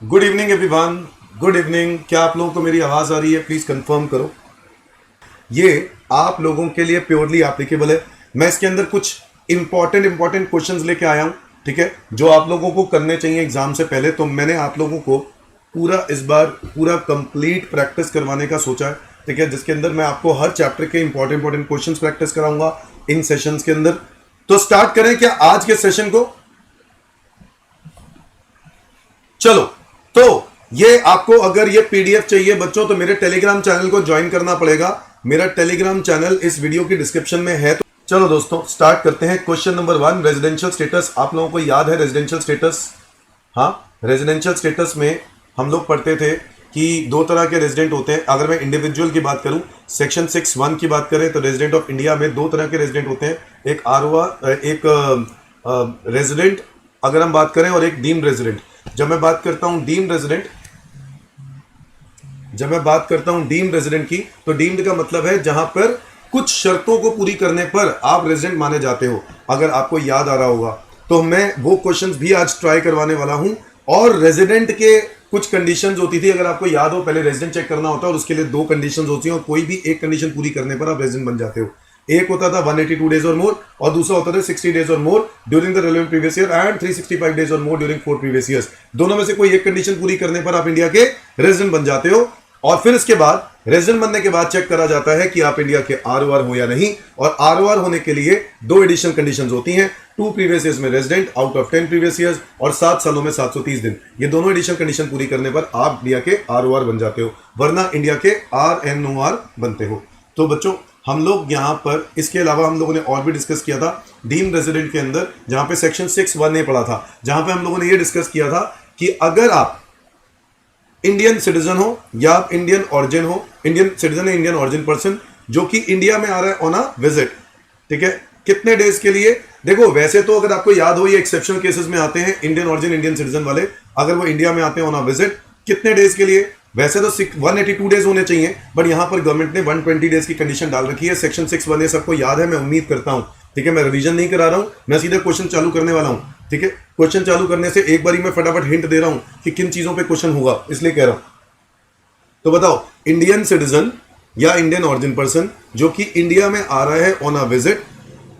Good evening everyone. Good evening. क्या आप लोगों को मेरी आवाज़ आ रही है? प्लीज़ कंफर्म करो। ये आप लोगों के लिए प्योरली एप्लीकेबल है। मैं इसके अंदर कुछ इंपॉर्टेंट क्वेश्चंस लेके आया हूँ, ठीक है, जो आप लोगों को करने चाहिए एग्जाम से पहले। तो मैंने आप लोगों को पूरा इस बार पूरा कंप्लीट प्रैक्टिस करवाने का सोचा है, ठीक है, जिसके अंदर मैं आपको हर चैप्टर के इंपॉर्टेंट क्वेश्चंस प्रैक्टिस कराऊंगा इन सेशंस के अंदर। तो स्टार्ट करें क्या आज के सेशन को? चलो, तो ये आपको अगर ये पीडीएफ चाहिए बच्चों तो मेरे टेलीग्राम चैनल को ज्वाइन करना पड़ेगा। मेरा टेलीग्राम चैनल इस वीडियो की डिस्क्रिप्शन में है। तो चलो दोस्तों स्टार्ट करते हैं। Question number 1, residential status. आप लोगों को याद है रेजिडेंशियल स्टेटस? हाँ, रेजिडेंशियल स्टेटस में हम लोग पढ़ते थे कि दो तरह के रेजिडेंट होते हैं। अगर मैं इंडिविजुअल की बात करूं, सेक्शन 6(1) की बात करें तो रेजिडेंट ऑफ इंडिया में दो तरह के रेजिडेंट होते हैं, एक एक रेजिडेंट अगर हम बात करें, और एक डीम्ड रेजिडेंट। जब मैं बात करता हूं डीम्ड रेजिडेंट की, तो डीम्ड का मतलब है जहां पर कुछ शर्तों को पूरी करने पर आप रेजिडेंट माने जाते हो। अगर आपको याद आ रहा होगा तो मैं वो क्वेश्चंस भी आज ट्राई करवाने वाला हूं। और रेजिडेंट के कुछ कंडीशंस होती थी, अगर आपको याद हो, पहले रेजिडेंट चेक करना होता है और उसके लिए दो कंडीशंस होती हैं, और कोई भी एक कंडीशन पूरी करने पर आप रेजिडेंट बन जाते हो। एक होता था 182 डेज और मोर, और दूसरा होता था 60 डेज और मोर during the relevant previous year and 365 days और मोर ड्यूरिंग 4 प्रीवियस ईयर्स। दोनों में से कोई एक कंडीशन पूरी करने पर आप इंडिया के रेजिडेंट बन जाते हो। और फिर इसके बाद रेजिडेंट बनने के बाद चेक करा जाता है कि आप इंडिया के आरओआर हो या नहीं। और आरओआर होने के लिए दो एडिशनल कंडीशंस होती हैं, 2 प्रीवियस ईयर्स में resident out of 10 previous years, और 7 सालों में 730 दिन। ये दोनों एडिशनल कंडीशन पूरी करने पर आप इंडिया के आरओआर बन जाते हो, वरना इंडिया के आरएनओआर बनते हो। तो बच्चों हम लोग यहां पर इसके अलावा हम लोगों ने और भी डिस्कस किया था डीम्ड रेजिडेंट के अंदर, जहां पे सेक्शन 6(1) पढ़ा था, जहां पे हम लोगों ने ये डिस्कस किया था कि अगर आप इंडियन सिटीजन हो या आप इंडियन ऑरिजिन हो, इंडियन सिटीजन या इंडियन ऑरिजिन पर्सन जो कि इंडिया में आ रहा है ऑन अ विजिट, ठीक है, कितने डेज के लिए? देखो वैसे तो अगर आपको याद हो ये एक्सेप्शनल केसेस में आते हैं, इंडियन ऑरिजिन इंडियन सिटीजन वाले अगर वो इंडिया में आते हैं ऑन अ विजिट, कितने डेज के लिए? वैसे तो 182 डेज होने चाहिए, बट यहां पर गवर्नमेंट ने 120 डेज की कंडीशन डाल रखी है। सेक्शन 6(1) ये सबको याद है, मैं उम्मीद करता हूं, ठीक है। मैं रिवीजन नहीं करा रहा हूं, मैं सीधे क्वेश्चन चालू करने वाला हूं, ठीक है। क्वेश्चन चालू करने से एक बारी मैं फटाफट हिंट दे रहा हूं कि किन चीजों पे क्वेश्चन होगा, इसलिए कह रहा हूं। तो बताओ, इंडियन सिटीजन या इंडियन ऑरिजिन पर्सन जो कि इंडिया में आ रहा है ऑन अ विजिट,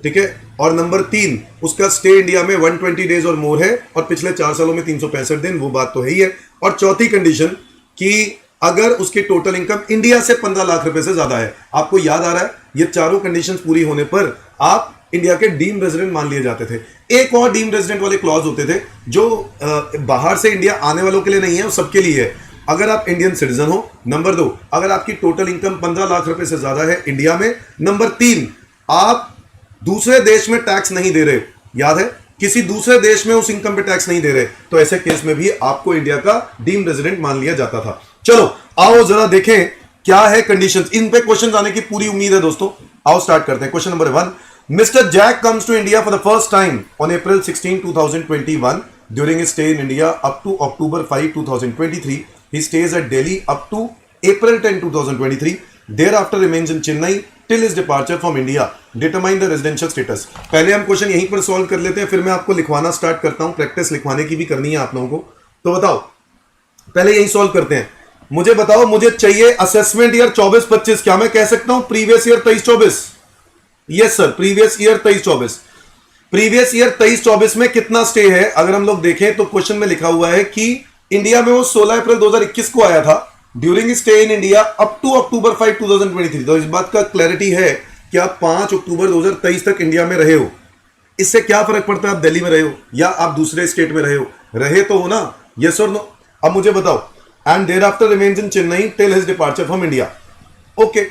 ठीक है, और नंबर 3 उसका स्टे इंडिया में 120 डेज और मोर है, और पिछले 4 सालों में 365 दिन, वो बात तो है ही है। और चौथी कंडीशन कि अगर उसकी टोटल इनकम इंडिया से 15 लाख रुपए से ज्यादा है। आपको याद आ रहा है, ये चारों कंडीशंस पूरी होने पर आप इंडिया के डीम्ड रेजिडेंट मान लिए जाते थे। एक और डीम्ड रेजिडेंट वाले क्लॉज होते थे जो बाहर से इंडिया आने वालों के लिए नहीं है, वो सबके लिए है। अगर आप इंडियन सिटीजन हो, नंबर 2 अगर आपकी टोटल इनकम 15 लाख रुपए से ज्यादा है इंडिया में, नंबर 3 आप दूसरे देश में टैक्स नहीं दे रहे, याद है, किसी दूसरे देश में उस इनकम पे टैक्स नहीं दे रहे, तो ऐसे केस में भी आपको इंडिया का डीम्ड रेजिडेंट मान लिया जाता था। चलो आओ जरा देखें क्या है कंडीशंस। इन पे क्वेश्चन आने की पूरी उम्मीद है दोस्तों। आओ स्टार्ट करते हैं। Question number 1, mister Jack comes to India for the first time on April 16, 2021 during his stay in India up to October 5, 2023. He stays at Delhi up to April 10, 2023. Thereafter remains in Chennai till his departure from India. Determine the residential status. पहले हम question यहीं पर solve कर लेते हैं, फिर मैं आपको लिखवाना स्टार्ट करता हूं। प्रैक्टिस लिखवाने की भी करनी है आप लोगों को। तो बताओ, पहले यही सॉल्व करते हैं। मुझे बताओ, मुझे चाहिए असेसमेंट ईयर 24-25। क्या मैं कह सकता हूं previous year 23-24? Yes sir, previous year 23-24। Previous year 23-24 में कितना स्टे है? अगर हम लोग देखें तो क्वेश्चन में लिखा हुआ है कि इंडिया में वो 16 अप्रैल 2021 को आया था, during stay in India up to October 5, 2023। तो इस बात का क्लैरिटी है कि आप 5 अक्टूबर 2023 तक इंडिया में रहे हो। इससे क्या फर्क पड़ता है आप दिल्ली में रहे हो या आप दूसरे स्टेट में रहे हो? रहे तो हो ना, यस और नो। अब मुझे बताओ, and thereafter remains in Chennai till his departure from India. Okay,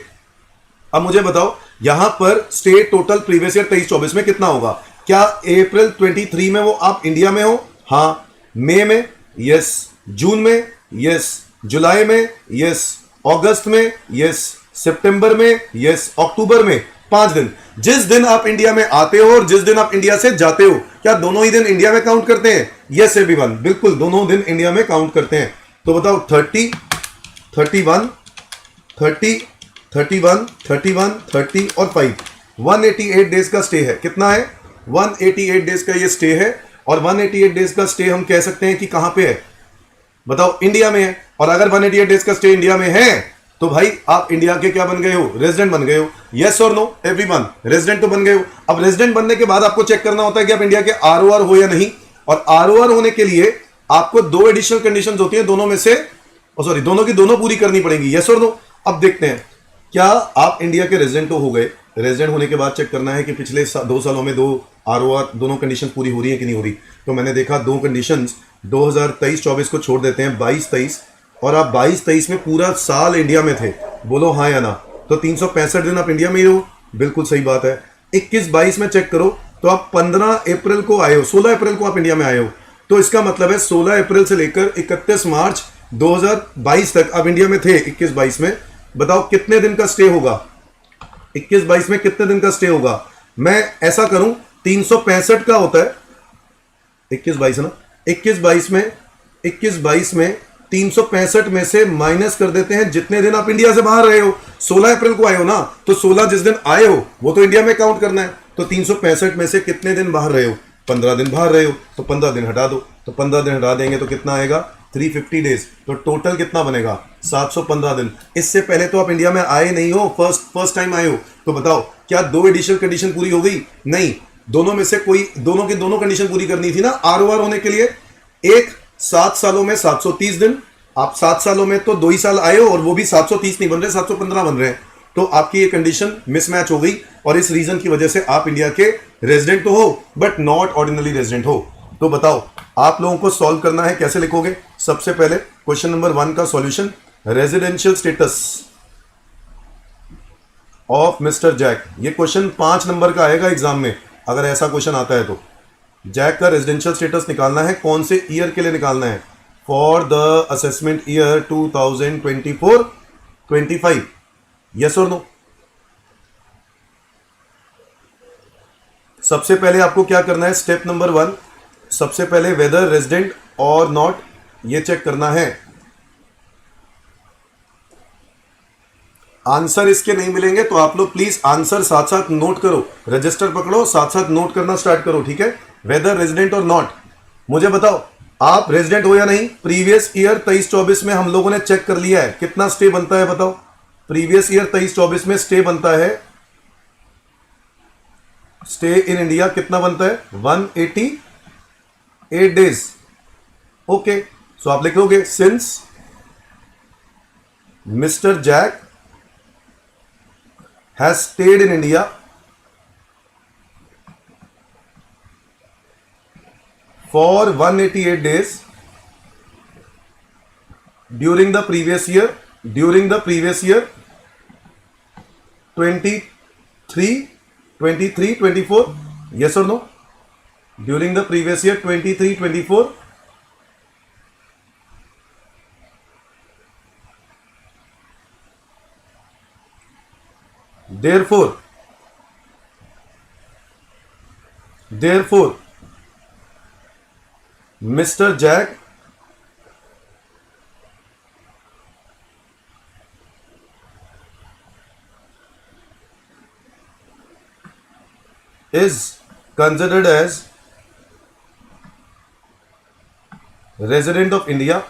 अब मुझे बताओ यहां पर स्टे टोटल प्रीवियस ईयर 23-24 में कितना होगा? क्या April 23 में वो आप इंडिया में हो? हाँ। मई में? यस। जून में? यस। जुलाई में? यस। अगस्त में? यस। सितंबर में? यस। अक्टूबर में? 5 दिन। जिस दिन आप इंडिया में आते हो और जिस दिन आप इंडिया से जाते हो, क्या दोनों ही दिन इंडिया में काउंट करते हैं? यस एवरीवन, बिल्कुल दोनों दिन इंडिया में काउंट करते हैं। तो बताओ 30, 31, 30, 31, 31, 30 और 5, 188 डेज का स्टे है। कितना है? 188 डेज का ये स्टे है। और 188 डेज का स्टे हम कह सकते हैं कि कहां पे है? बताओ इंडिया में है, और अगर 188 डेज का स्टे इंडिया में है तो भाई आप इंडिया के क्या बन गए हो, रेजिडेंट बन गए हो। यस और नो एवरीवन, रेजिडेंट तो बन गए हो। अब रेजिडेंट बनने के बाद आपको चेक करना होता है कि आप इंडिया के आरओआर हो या नहीं, और आरओआर होने के लिए आपको दो एडिशनल कंडीशंस होती हैं, दोनों में से सॉरी दोनों की दोनों पूरी करनी पड़ेंगी। यस और नो। अब देखते हैं क्या आप इंडिया के रेजिडेंट तो हो गए, रेजिडेंट होने के बाद चेक करना है कि पिछले 2 सालों में दो आरओआर दोनों कंडीशन पूरी हो रही है कि नहीं हो रही। तो मैंने देखा दो कंडीशंस 2023-24 को छोड़ देते हैं, 22-23, और आप 22-23 में पूरा साल इंडिया में थे, बोलो हाँ या ना। तो 365 दिन आप इंडिया में ही हो, बिल्कुल सही बात है। 21-22 में चेक करो तो आप 15 अप्रैल को आए हो, 16 अप्रैल को आप इंडिया में आए हो, तो इसका मतलब है 16 अप्रैल से लेकर 31 मार्च 2022 तक आप इंडिया में थे। 21-22 में बताओ कितने दिन का स्टे होगा, 21-22 में कितने दिन का स्टे होगा। मैं ऐसा करूं, 365 का होता है 21-22 है ना, 21-22 में 365 में से माइनस कर देते हैं जितने दिन आप इंडिया से बाहर रहे हो। 16 अप्रैल को आए हो ना, तो 16 जिस दिन आए हो वो तो इंडिया में काउंट करना है। तो 365 में से कितने दिन बाहर रहे हो, 15 दिन बाहर रहे हो, तो 15 दिन हटा दो, तो 15 दिन हटा देंगे तो कितना आएगा, 350 डेज। तो टोटल कितना बनेगा, 715 दिन। इससे पहले तो आप इंडिया में आए नहीं हो, फर्स्ट टाइम आए हो। तो बताओ क्या दो एडिशनल कंडीशन पूरी हो गई, नहीं, दोनों में से कोई दोनों की दोनों कंडीशन पूरी करनी थी ना आरओआर होने के लिए। एक 7 सालों में 730 दिन, आप 7 सालों में तो 2 ही साल आए हो, और वो भी 730 नहीं बन रहे, 715 बन रहे हैं। तो आपकी ये कंडीशन मिसमैच हो गई, और इस रीजन की वजह से आप इंडिया के रेजिडेंट तो हो बट नॉट ऑर्डिनरी रेजिडेंट हो। तो बताओ आप लोगों को सॉल्व करना है, कैसे लिखोगे। सबसे पहले क्वेश्चन नंबर 1 का solution, residential status of mister Jack. ये क्वेश्चन 5 नंबर का आएगा एग्जाम में, अगर ऐसा क्वेश्चन आता है तो। जैक का रेजिडेंशियल स्टेटस निकालना है, कौन से ईयर के लिए निकालना है, for the assessment year 2024-25। Yes और नो। सबसे पहले आपको क्या करना है, स्टेप नंबर 1, सबसे पहले वेदर रेजिडेंट और नॉट, ये चेक करना है। आंसर इसके नहीं मिलेंगे तो आप लोग प्लीज आंसर साथ साथ नोट करो, रजिस्टर पकड़ो, साथ साथ नोट करना स्टार्ट करो, ठीक है। वेदर रेजिडेंट और नॉट, मुझे बताओ आप रेजिडेंट हो या नहीं। प्रीवियस ईयर 23-24 में हम लोगों ने चेक कर लिया है, कितना स्टे बनता है बताओ। प्रीवियस ईयर 23-24 में स्टे बनता है, स्टे इन इंडिया कितना बनता है, 188 डेज। ओके, सो आप लिखोगे since mister Jack has stayed in India for 188 days during the previous year 23-24, yes or no, during the previous year 23-24, therefore Mr. Jack is considered as resident of India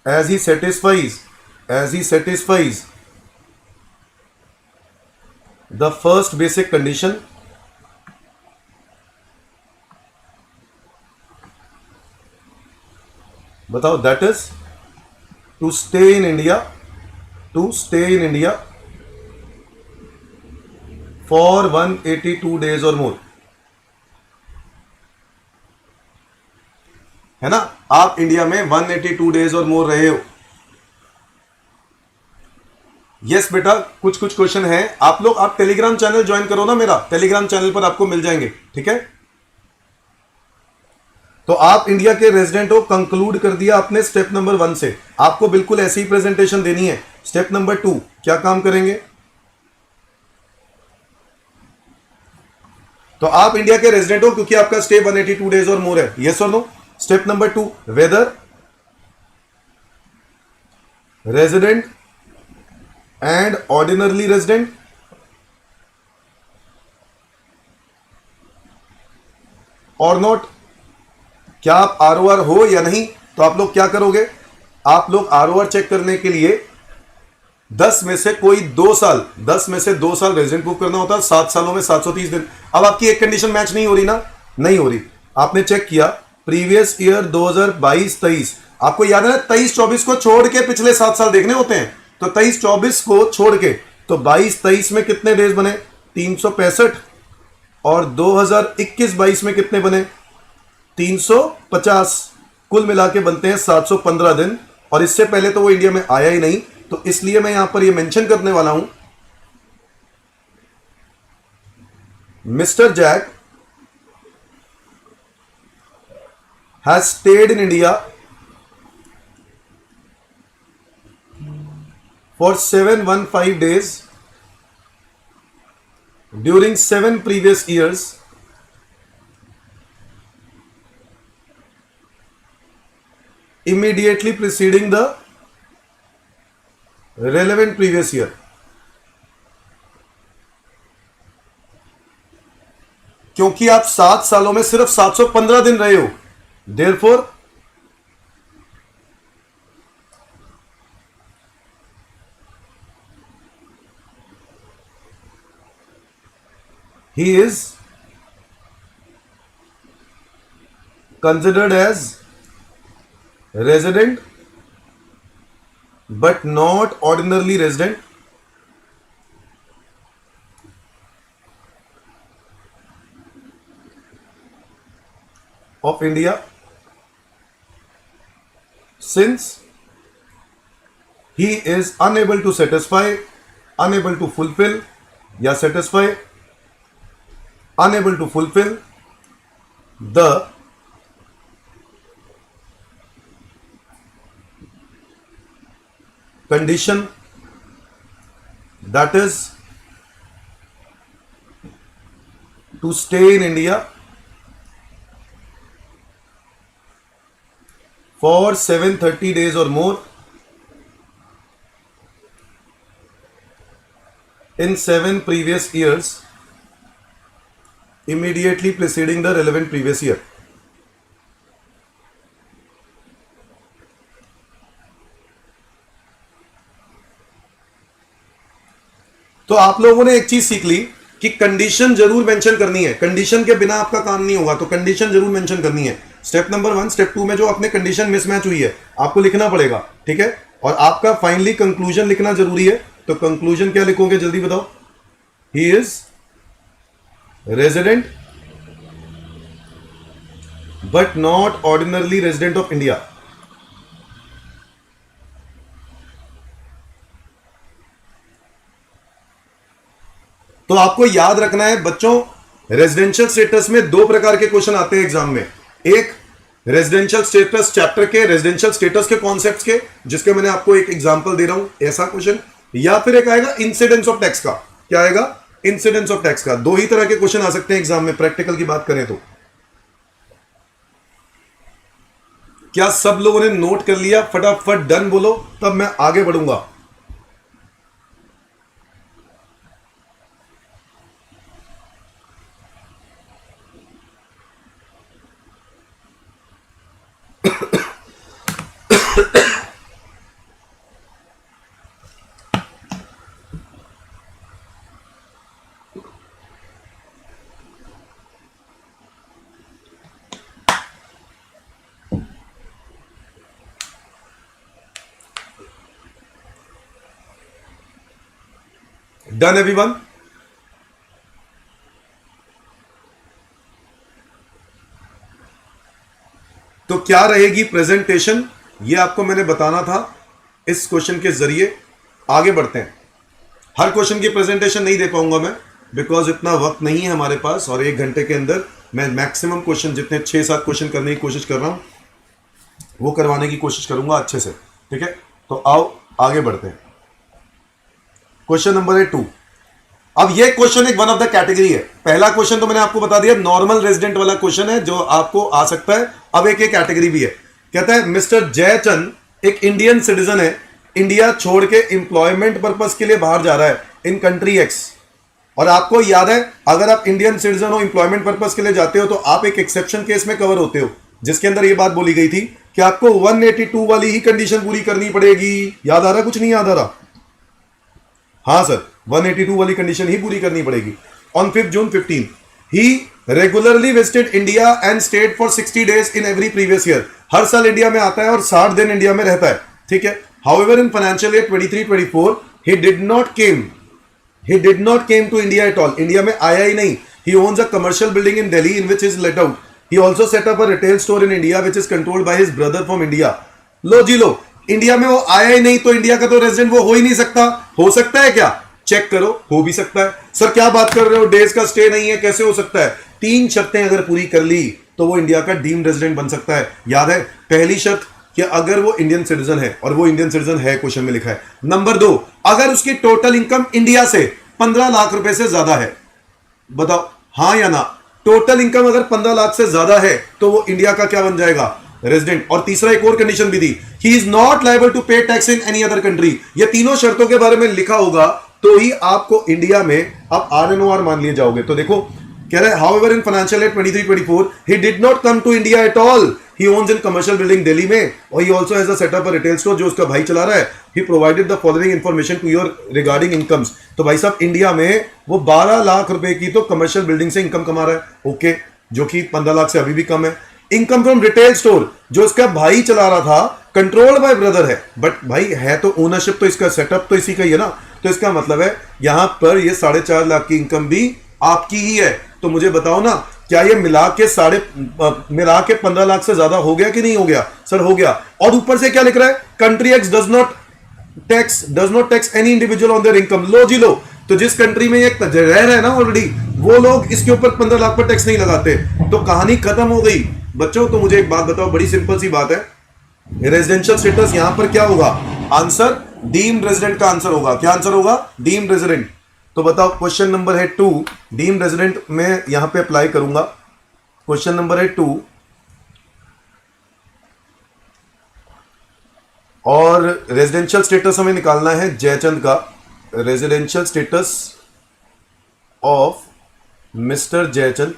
as he satisfies the first basic condition बताओ, that is to stay in India for 182 days or more, है ना। आप India में 182 days और मोर रहे हो। Yes बेटा, कुछ क्वेश्चन है, आप लोग आप टेलीग्राम चैनल ज्वाइन करो ना मेरा, टेलीग्राम चैनल पर आपको मिल जाएंगे, ठीक है। तो आप इंडिया के रेजिडेंट हो, कंक्लूड कर दिया आपने स्टेप नंबर 1 से। आपको बिल्कुल ऐसी ही प्रेजेंटेशन देनी है। स्टेप नंबर 2 क्या काम करेंगे, तो आप इंडिया के रेजिडेंट हो क्योंकि आपका स्टे 182 डेज और मोर है, यस और no. Step number 2, whether resident and ordinarily resident, और नॉट, क्या आप आरओआर हो या नहीं? तो आप लोग क्या करोगे, आप लोग आरओआर चेक करने के लिए 10 में से कोई 2 साल, 10 में से 2 साल रेजिडेंट प्रूव करना होता है, 7 सालों में 730 दिन। अब आपकी एक कंडीशन मैच नहीं हो रही ना, नहीं हो रही। आपने चेक किया प्रीवियस ईयर 2022-23, आपको याद है ना 23-24 को छोड़ के पिछले 7 साल देखने होते हैं, तो 23-24 को छोड़ के तो 22-23 में कितने डेज बने, 365, और 2021-22 में कितने बने, 350, कुल मिला के बनते हैं 715 दिन। और इससे पहले तो वो इंडिया में आया ही नहीं, तो इसलिए मैं यहां पर ये मेंशन करने वाला हूं, mister Jack has stayed in India for 715 days during 7 previous years immediately preceding the relevant previous year। क्योंकि आप 7 सालों में सिर्फ 715 दिन रहे हो, therefore he is considered as resident but not ordinarily resident of India since he is unable to satisfy, unable to fulfill या satisfy, unable to fulfill the condition that is to stay in India for 730 days or more in 7 previous years immediately preceding the relevant previous year। तो आप लोगों ने एक चीज सीख ली कि condition जरूर मेंशन करनी है, कंडीशन के बिना आपका काम नहीं होगा, तो कंडीशन जरूर मेंशन करनी है। स्टेप नंबर 1, स्टेप 2 में जो अपने कंडीशन मिसमैच हुई है आपको लिखना पड़ेगा, ठीक है। और आपका फाइनली कंक्लूजन लिखना जरूरी है, तो कंक्लूजन क्या लिखोगे जल्दी बताओ। He is resident but not ordinarily resident of India. तो आपको याद रखना है बच्चों, रेजिडेंशियल स्टेटस में 2 प्रकार के क्वेश्चन आते हैं एग्जाम में। एक रेजिडेंशियल स्टेटस चैप्टर के, रेजिडेंशियल स्टेटस के कॉन्सेप्ट्स के, जिसके मैंने आपको एक एग्जांपल दे रहा हूं ऐसा क्वेश्चन, या फिर एक आएगा इंसिडेंस ऑफ टैक्स का। क्या आएगा? इंसिडेंस ऑफ टैक्स का। 2 ही तरह के क्वेश्चन आ सकते हैं एग्जाम में, प्रैक्टिकल की बात करें तो। क्या सब लोगों ने नोट कर लिया? फटाफट डन बोलो, तब मैं आगे बढ़ूंगा। Done everyone? तो क्या रहेगी प्रेजेंटेशन, ये आपको मैंने बताना था इस क्वेश्चन के जरिए। आगे बढ़ते हैं। हर क्वेश्चन की प्रेजेंटेशन नहीं दे पाऊंगा मैं, बिकॉज इतना वक्त नहीं है हमारे पास, और 1 घंटे के अंदर मैं मैक्सिमम क्वेश्चन, जितने 6-7 क्वेश्चन करने की कोशिश कर रहा हूं वो करवाने की कोशिश करूंगा अच्छे से, ठीक है। तो आओ आगे बढ़ते हैं। क्वेश्चन नंबर है 2। अब ये क्वेश्चन एक वन ऑफ द कैटेगरी है। पहला क्वेश्चन तो मैंने आपको बता दिया, नॉर्मल रेजिडेंट वाला क्वेश्चन है जो आपको आ सकता है। अब एक कैटेगरी भी है। कहता है मिस्टर जयचंद एक इंडियन सिटीजन है, इंडिया छोड़ के एम्प्लॉयमेंट पर्पस के लिए बाहर जा रहा है इन कंट्री एक्स। और आपको याद है, अगर आप इंडियन सिटीजन हो, एम्प्लॉयमेंट पर्पस के लिए जाते हो, तो आप एक एक्सेप्शन केस में कवर होते हो। जिसके अंदर ये बात बोली गई थी कि आपको 182 वाली ही कंडीशन पूरी करनी पड़ेगी। याद आ रहा, कुछ नहीं याद आ रहा? हाँ सर, 182 वाली कंडीशन ही पूरी करनी पड़ेगी। On 5 June 15 he regularly visited India and stayed for 60 days in every previous year. हर साल इंडिया में आता है और 60 दिन इंडिया में रहता है, ठीक है। However in financial year 23-24 he did not came to India at all। India में आया ही नहीं। He owns a commercial building in Delhi in which is let out। He also set up a retail store in India which is controlled by his brother from India। लो जी लो, India में वो आया ही नहीं तो इंडिया का तो रेजिडेंट वो हो ही नहीं सकता। हो सकता है क्या? चेक करो, हो भी सकता है। सर क्या बात कर रहे हो, डेज का स्टे नहीं है, कैसे हो सकता है? 3 शर्तें अगर पूरी कर ली तो वो इंडिया का डीम्ड रेजिडेंट बन सकता है। याद है, पहली शर्त कि अगर वो इंडियन सिटीजन है, और वो इंडियन सिटीजन है, क्वेश्चन में लिखा है। नंबर 2, अगर उसकी टोटल इनकम इंडिया से 15 लाख रुपए से ज्यादा है। बताओ हाँ या ना? टोटल इनकम अगर 15 लाख से ज्यादा है तो वो इंडिया का क्या बन जाएगा? रेजिडेंट। और तीसरा एक और कंडीशन भी दी, he is not liable to pay tax in any other country. ये तीनों शर्तों के बारे में लिखा होगा तो ही आपको इंडिया में आप RNOR मान लिए जाओगे। तो देखो कह रहा है, however in financial year 23-24 he did not come to India at all. He owns in commercial building Delhi में, और he also has a setup a retail store जो उसका भाई चला रहा है। He provided the following information to your regarding incomes. तो भाई साहब इंडिया में वो 12 लाख रुपए की तो कमर्शियल बिल्डिंग से इनकम कमा रहा है, ओके, जो कि 15 लाख से अभी भी कम है। इनकम फ्रॉम रिटेल स्टोर जो इसका भाई चला रहा था, कंट्रोल्ड बाय ब्रदर है, बट भाई है तो ओनरशिप तो इसका सेटअप तो इसी का ही है ना। तो इसका मतलब है यहां पर ये 4.5 लाख की इनकम भी आपकी ही है। तो मुझे बताओ ना, क्या ये मिला के 15 लाख से ज्यादा हो गया कि नहीं हो गया? सर हो गया। और ऊपर से क्या लिख रहा है? Country x does not tax any individual on their income. लो जी लो, तो जिस कंट्री में ये रह रहे हैं ना ऑलरेडी, वो लोग इसके ऊपर 15 लाख पर टैक्स नहीं लगाते। तो कहानी खत्म हो गई बच्चों। तो मुझे एक बात बताओ, बड़ी सिंपल सी बात है, रेजिडेंशियल स्टेटस यहां पर क्या होगा? आंसर डीम्ड रेजिडेंट का आंसर होगा। क्या आंसर होगा? Deemed resident. तो बताओ, क्वेश्चन नंबर है 2, डीम्ड रेजिडेंट में यहां पे अप्लाई करूंगा। क्वेश्चन नंबर है 2, और रेजिडेंशियल स्टेटस हमें निकालना है जयचंद का। Residential status of mister Jaichand.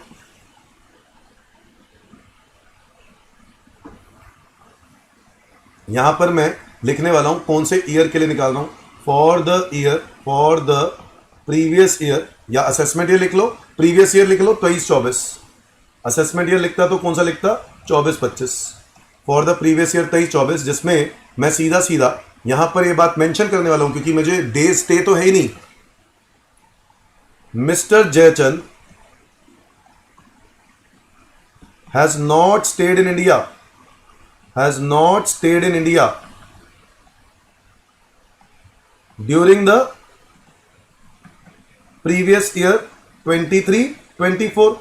यहां पर मैं लिखने वाला हूं कौन से ईयर के लिए निकाल रहा हूं। फॉर द प्रीवियस ईयर, या असेसमेंट ईयर लिख लो, प्रीवियस ईयर लिख लो 23-24। असेसमेंट ईयर लिखता तो कौन सा लिखता? 24-25। फॉर द प्रीवियस ईयर 23-24, जिसमें मैं सीधा सीधा यहां पर ये बात मेंशन करने वाला हूं क्योंकि मुझे डे स्टे तो है ही नहीं। Mister Jaichand has not state in India during the previous year 23-24।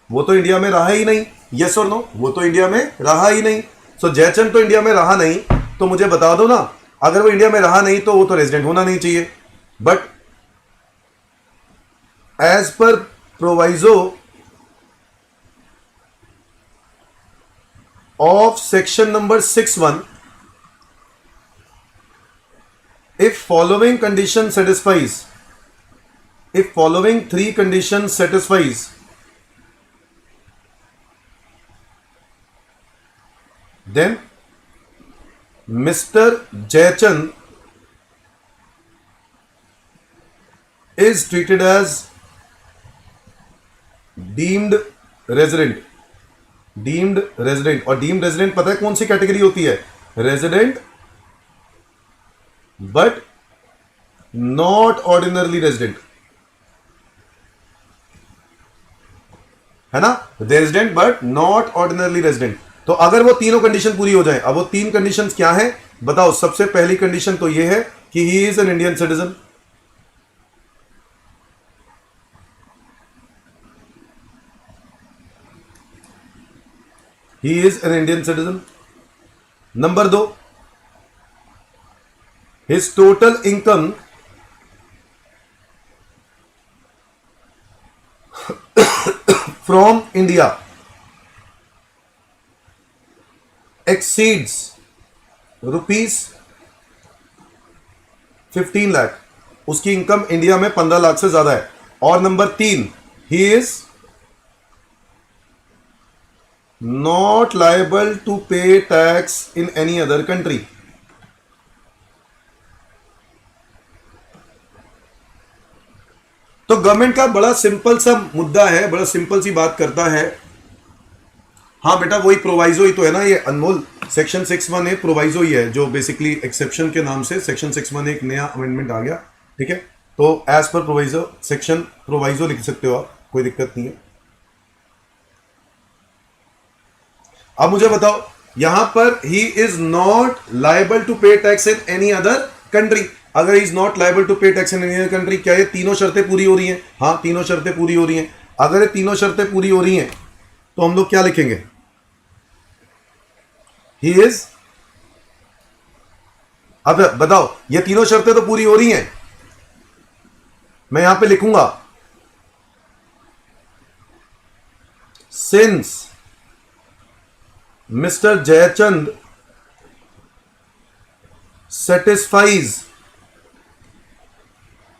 वो तो इंडिया में रहा ही नहीं। यस और नो? वो तो इंडिया में रहा ही नहीं। सो जयचंद तो इंडिया में रहा नहीं, तो मुझे बता दो ना, अगर वो इंडिया में रहा नहीं तो वो तो रेजिडेंट होना नहीं चाहिए। But as per proviso of section number 6(1), if following condition satisfies, if following 3 conditions satisfies, then Mr. Jayachand is treated as deemed resident। Deemed resident, और डीम्ड रेजिडेंट पता है कौन सी कैटेगरी होती है? Resident but not ordinarily resident, है ना? Resident but not ordinarily resident. तो अगर वो तीनों कंडीशन पूरी हो जाए, अब वो 3 कंडीशन क्या है बताओ? सबसे पहली कंडीशन तो ये है कि he is an Indian citizen. He is an Indian citizen। Number 2, his total income from India exceeds ₹15 lakh. उसकी इनकम इंडिया में 15 लाख से ज्यादा है। और number 3, he is not liable to pay tax in any other country. तो government का बड़ा simple सा मुद्दा है, बड़ा सिंपल सी बात करता है। हाँ बेटा वही प्रोवाइजो ही तो है ना ये अनमोल, सेक्शन 6(1) प्रोवाइजो ही है जो बेसिकली एक्सेप्शन के नाम से सेक्शन 6(1) एक नया अमेंडमेंट आ गया, ठीक है। तो as per proviso section proviso लिख सकते हो आप, कोई दिक्कत नहीं है। अब मुझे बताओ यहां पर he is not liable to pay tax in any other country. अगर is not liable to pay tax in any other country, क्या ये तीनों शर्तें पूरी हो रही हैं? हाँ तीनों शर्तें पूरी हो रही हैं। अगर ये तीनों शर्तें पूरी हो रही हैं तो हम लोग क्या लिखेंगे? ही इज, अब बताओ ये तीनों शर्तें तो पूरी हो रही हैं, मैं यहां पे लिखूंगा since mister Jaichand satisfies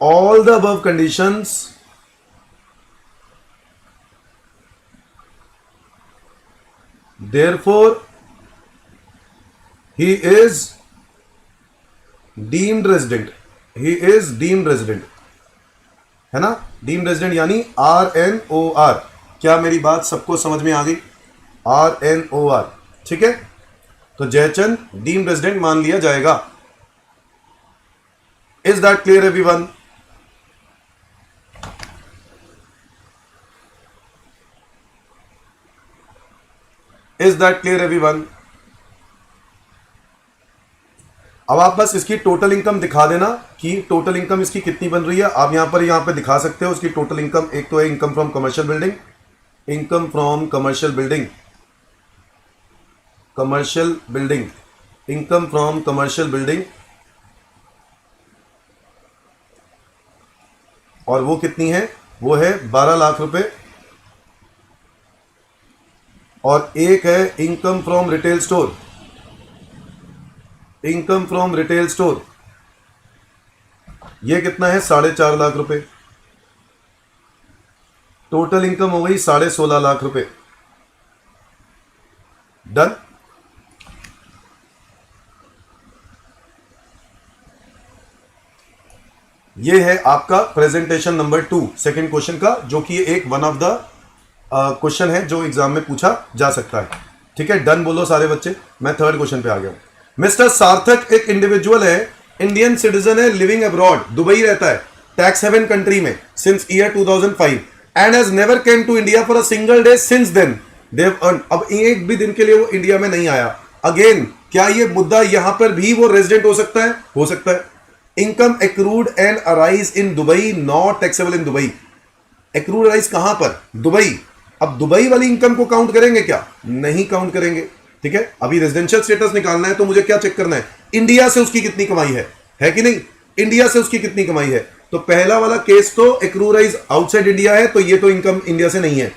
all the above conditions, therefore he is deemed resident। he is deemed resident है ना, deemed resident यानी RNOR। क्या मेरी बात सबको समझ में आ गई? RNOR, ठीक है। तो जयचंद डीम्ड रेजिडेंट मान लिया जाएगा। Is that clear everyone? Is that clear everyone? अब आप बस इसकी टोटल इनकम दिखा देना कि टोटल इनकम इसकी कितनी बन रही है। आप यहां पे दिखा सकते हो उसकी टोटल इनकम। एक तो है income from commercial building, income from commercial building, commercial building, income from commercial building, और वो कितनी है? वो है 12 लाख रुपए। और एक है income from retail store, income from retail store, ये कितना है? 4.5 लाख रुपए। टोटल इनकम हो गई 16.5 लाख रुपए। डन। ये है आपका प्रेजेंटेशन नंबर 2 सेकंड क्वेश्चन का, जो कि एक वन ऑफ द क्वेश्चन है जो एग्जाम में पूछा जा सकता है, ठीक है। डन बोलो सारे बच्चे। मैं थर्ड क्वेश्चन पे आ गया हूं। मिस्टर सार्थक एक इंडिविजुअल है, इंडियन सिटीजन है, लिविंग अब्रॉड, दुबई रहता है, टैक्स हेवन कंट्री में since year 2005 and has never came to India for a single day since then they have earn. अब एक भी दिन के लिए वो इंडिया में नहीं आया। अगेन क्या ये मुद्दा यहां पर भी वो रेजिडेंट हो सकता है? हो सकता है। Income accrued and arise in Dubai not taxable in Dubai. Accrued arise कहां पर? दुबई। अब दुबई वाली इनकम को काउंट करेंगे क्या? नहीं काउंट करेंगे, ठीक है। अभी रेजिडेंशियल स्टेटस निकालना है तो मुझे क्या चेक करना है? इंडिया से उसकी कितनी कमाई है कि नहीं? इंडिया से उसकी कितनी कमाई है। तो पहला वाला केस तो एक्रूड अराइज आउटसाइड इंडिया है, तो ये तो इनकम इंडिया से नहीं है।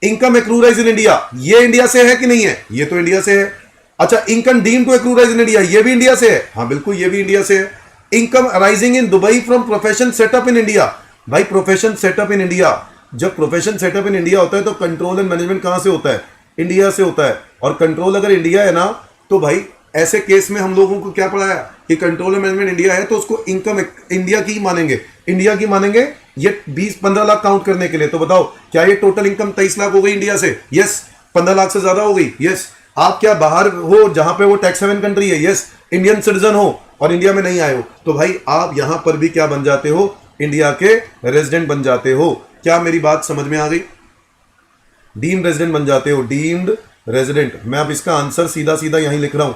Income accrued arise in India, ये इंडिया से है कि नहीं है? ये तो इंडिया से है। अच्छा income deemed to accrued arise in India, ये भी इंडिया से है। हाँ बिल्कुल ये भी इंडिया से है। Income arising in Dubai from profession setup in India. भाई प्रोफेशन सेटअप इन इंडिया, जब प्रोफेशन सेटअप इन इंडिया होता है तो कंट्रोल एंड मैनेजमेंट कहां से होता है? इंडिया से होता है। और कंट्रोल अगर इंडिया है ना, तो भाई ऐसे केस में हम लोगों को क्या पढ़ाया कि कंट्रोल एंड मैनेजमेंट इंडिया है तो उसको इनकम इंडिया की मानेंगे, इंडिया की मानेंगे ये 20-15 लाख काउंट करने के लिए। तो बताओ क्या ये टोटल इनकम 23 लाख हो गई इंडिया से? यस। 15 लाख से ज्यादा हो गई? यस। आप क्या बाहर हो जहां पे वो टैक्स हेवन कंट्री है? यस। इंडियन सिटीजन हो और इंडिया में नहीं आए हो, तो भाई आप यहां पर भी क्या बन जाते हो? इंडिया के रेजिडेंट बन जाते हो। क्या मेरी बात समझ में आ गई? डीम्ड रेजिडेंट बन जाते हो, डीम्ड रेजिडेंट। मैं अब इसका आंसर सीधा सीधा यहीं लिख रहा हूं।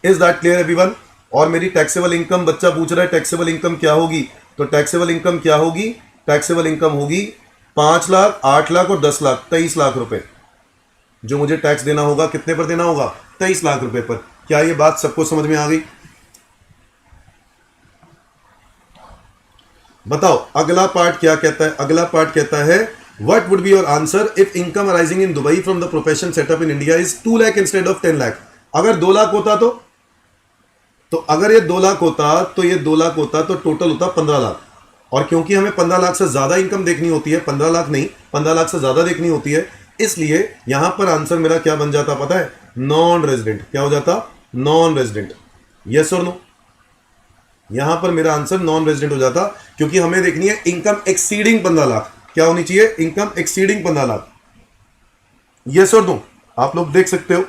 Is that clear everyone? और मेरी टैक्सेबल इनकम, बच्चा पूछ रहा है टैक्सेबल इनकम क्या होगी, तो टैक्सेबल इनकम क्या होगी? टैक्सेबल इनकम होगी 5 लाख, 8 लाख और 10 लाख, 23 लाख रुपए जो मुझे टैक्स देना होगा। कितने पर देना होगा? 23 लाख रुपए पर। क्या ये बात सबको समझ में आ गई? बताओ अगला पार्ट क्या कहता है? अगला पार्ट कहता है what would be your answer if income arising in Dubai from the profession setup in India is 2 lakh instead of 10 lakh. अगर 2 लाख होता तो अगर ये 2 लाख होता तो ये 2 लाख होता तो टोटल होता 15 लाख। और क्योंकि हमें 15 लाख से ज्यादा इनकम देखनी होती है, 15 लाख नहीं 15 लाख से ज्यादा देखनी होती है, इसलिए यहां पर आंसर मेरा क्या बन जाता पता है, नॉन रेजिडेंट। क्या हो जाता, नॉन रेजिडेंट। यस और नो, यहां पर मेरा आंसर नॉन रेजिडेंट हो जाता, क्योंकि हमें देखनी है इनकम एक्सीडिंग 15 लाख। क्या होनी चाहिए, इनकम एक्सीडिंग 15 लाख। यस और नो, आप लोग देख सकते हो।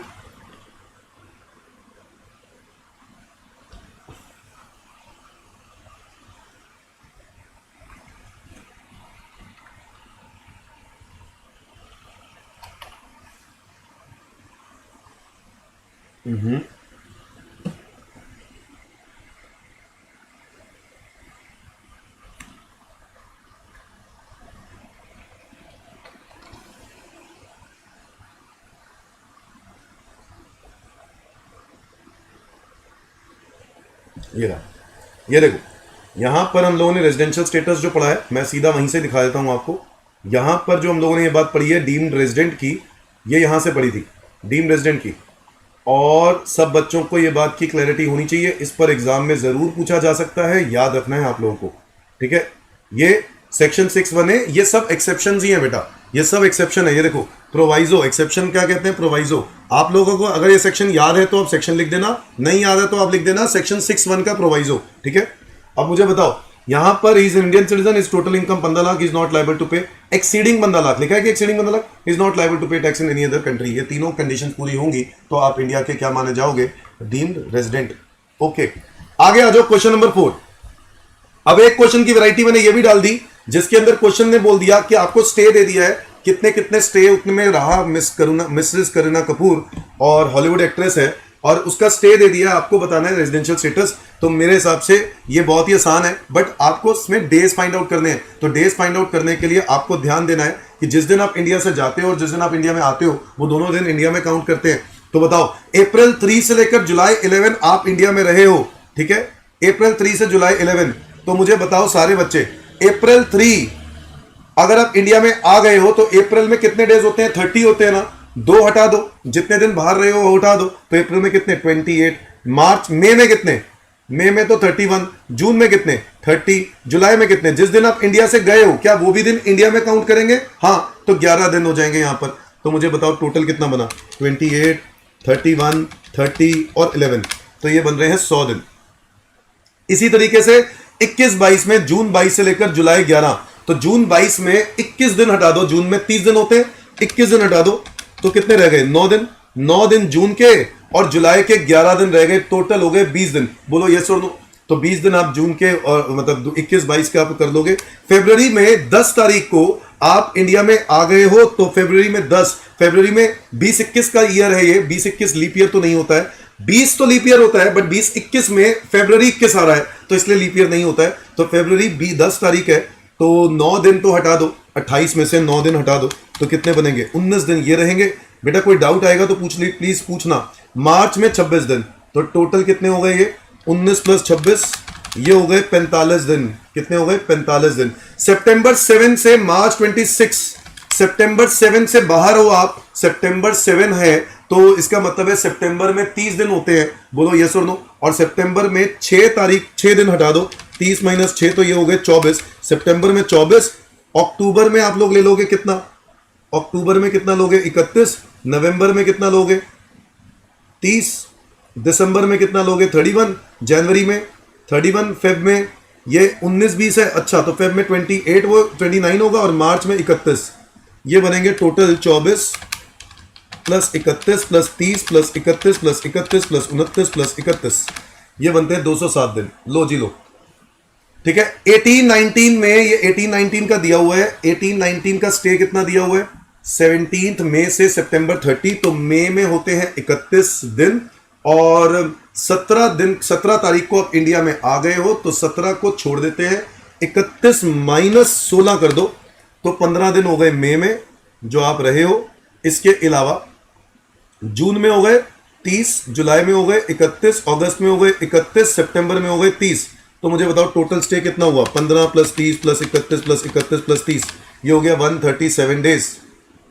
ये रहा, ये देखो, यहां पर हम लोगों ने रेजिडेंशियल स्टेटस जो पढ़ा है, मैं सीधा वहीं से दिखा देता हूं आपको। यहां पर जो हम लोगों ने ये बात पढ़ी है डीम्ड रेजिडेंट की, ये यहां से पढ़ी थी, डीम्ड रेजिडेंट की। और सब बच्चों को ये बात की क्लैरिटी होनी चाहिए, इस पर एग्जाम में जरूर पूछा जा सकता है, याद रखना है आप लोगों को, ठीक है। ये सेक्शन 6(1) है, ये सब एक्सेप्शन ही है बेटा, ये सब एक्सेप्शन है। ये देखो प्रोवाइजो, एक्सेप्शन क्या कहते हैं, प्रोवाइजो। आप लोगों को अगर ये सेक्शन याद है तो आप सेक्शन लिख देना, नहीं याद है तो आप लिख देना सेक्शन 6(1) का प्रोवाइजो, ठीक है। अब मुझे बताओ, यहां पर is Indian citizen, is total income 15 lakh, is not liable to pay, exceeding 15 lakh लिखा है कि exceeding 15 lakh, is not liable to pay tax in any other country. ये तीनों कंडीशन पूरी होंगी तो आप इंडिया के क्या माने जाओगे, डीम्ड रेजिडेंट। ओके, आगे आ जाओ क्वेश्चन नंबर 4। अब एक क्वेश्चन की वैरायटी मैंने ये भी डाल दी, जिसके अंदर क्वेश्चन ने बोल दिया कि आपको स्टे दे दिया है, कितने कितने स्टे उतने में रहा मिसेस करीना कपूर और हॉलीवुड एक्ट्रेस है, और उसका स्टे दे दिया, आपको बताना है रेजिडेंशियल स्टेटस। तो मेरे हिसाब से ये बहुत ही आसान है, बट आपको इसमें डेज फाइंड आउट करने हैं। तो डेज फाइंड आउट करने के लिए आपको ध्यान देना है कि जिस दिन आप इंडिया से जाते हो और जिस दिन आप इंडिया में आते हो, वो दोनों दिन इंडिया में काउंट करते हैं। तो बताओ, अप्रैल 3 से लेकर जुलाई 11 आप इंडिया में रहे हो, ठीक है, अप्रैल 3 से जुलाई 11। तो मुझे बताओ सारे बच्चे, अप्रैल 3 अगर आप इंडिया में आ गए हो तो अप्रैल में कितने डेज होते हैं, 30 होते हैं ना, 2 हटा दो, जितने दिन बाहर रहे हो वो हटा दो। तो अप्रैल में कितने, 28, मार्च, मई में कितने, मई में तो 31, जून में कितने, 30, जुलाई में कितने। जिस दिन आप इंडिया से गए हो क्या वो भी दिन इंडिया में काउंट करेंगे, हाँ, तो 11 दिन हो जाएंगे यहां पर। तो मुझे बताओ टोटल कितना बना, 28, 31, 30 और 11, तो ये बन रहे हैं 100 दिन। इसी तरीके से 21-22 में, जून 22 से लेकर जुलाई 11, तो जून 22 में 21 दिन हटा दो, जून में 30 दिन होते हैं, 21 दिन हटा दो तो कितने रह गए, 9 दिन। 9 दिन जून के और जुलाई के 11 दिन रह गए, टोटल हो गए 20 दिन। बोलो यस और नो। तो 20 दिन आप जून के और मतलब 21-22 के आप कर लोगे। फरवरी में 10 तारीख को आप इंडिया में आ गए हो, तो फरवरी में 10, फरवरी में 20-21 का ईयर है ये, 20-21 लीप ईयर तो नहीं होता है, 20 तो लीप ईयर होता है, बट 20-21 में फरवरी 21 आ रहा है, तो इसलिए लीप ईयर नहीं होता है। तो फरवरी 10 तारीख है, तो 9 दिन तो हटा दो, 28 में से 9 दिन हटा दो, तो कितने बनेंगे, 19 दिन ये रहेंगे। बेटा कोई डाउट आएगा तो प्लीज पूछना। मार्च में 26 दिन, तो टोटल कितने हो गए ये, 19 + 26, ये हो गए 45 दिन। कितने हो गए, 45 दिन। सितंबर 7 से मार्च 26, सितंबर 7 से बाहर हो आप, सितंबर 7 है तो इसका मतलब है सितंबर में 30 दिन होते हैं। बोलो यस और नो। और सितंबर में 6 तारीख, 6 दिन हटा दो, 30 - 6 तो ये हो गए 24। सितंबर में 24, अक्टूबर में आप लोग ले लोगे कितना, अक्टूबर में कितना लोगे, 31, नवंबर में कितना लोगे, 30, दिसंबर में कितना लोगे, 31, जनवरी में 31, फेब में ये 19-20 है, अच्छा तो फेब में 28, वो 29 होगा, और मार्च में 31। ये बनेंगे टोटल 24 + 31 + 30 + 31 + 31 + 29 + 31, ये बनते हैं 207 दिन। लो जी लो, ठीक है। 18-19 में, ये 18-19 का दिया हुआ है, 18-19 का स्टे कितना दिया हुआ है, 17 मई से सितंबर 30, तो मई में होते हैं 31 दिन, और 17 दिन, 17 तारीख को आप इंडिया में आ गए हो तो 17 को छोड़ देते हैं, 31 - 16 कर दो, तो 15 दिन हो गए मई में जो आप रहे हो। इसके अलावा जून में हो गए 30, जुलाई में हो गए 31, अगस्त में हो गए 31, सितंबर में हो गए 30। तो मुझे बताओ टोटल स्टे कितना हुआ, 15 + 30 + 31 + 31 + 30, ये हो गया 137 डेज,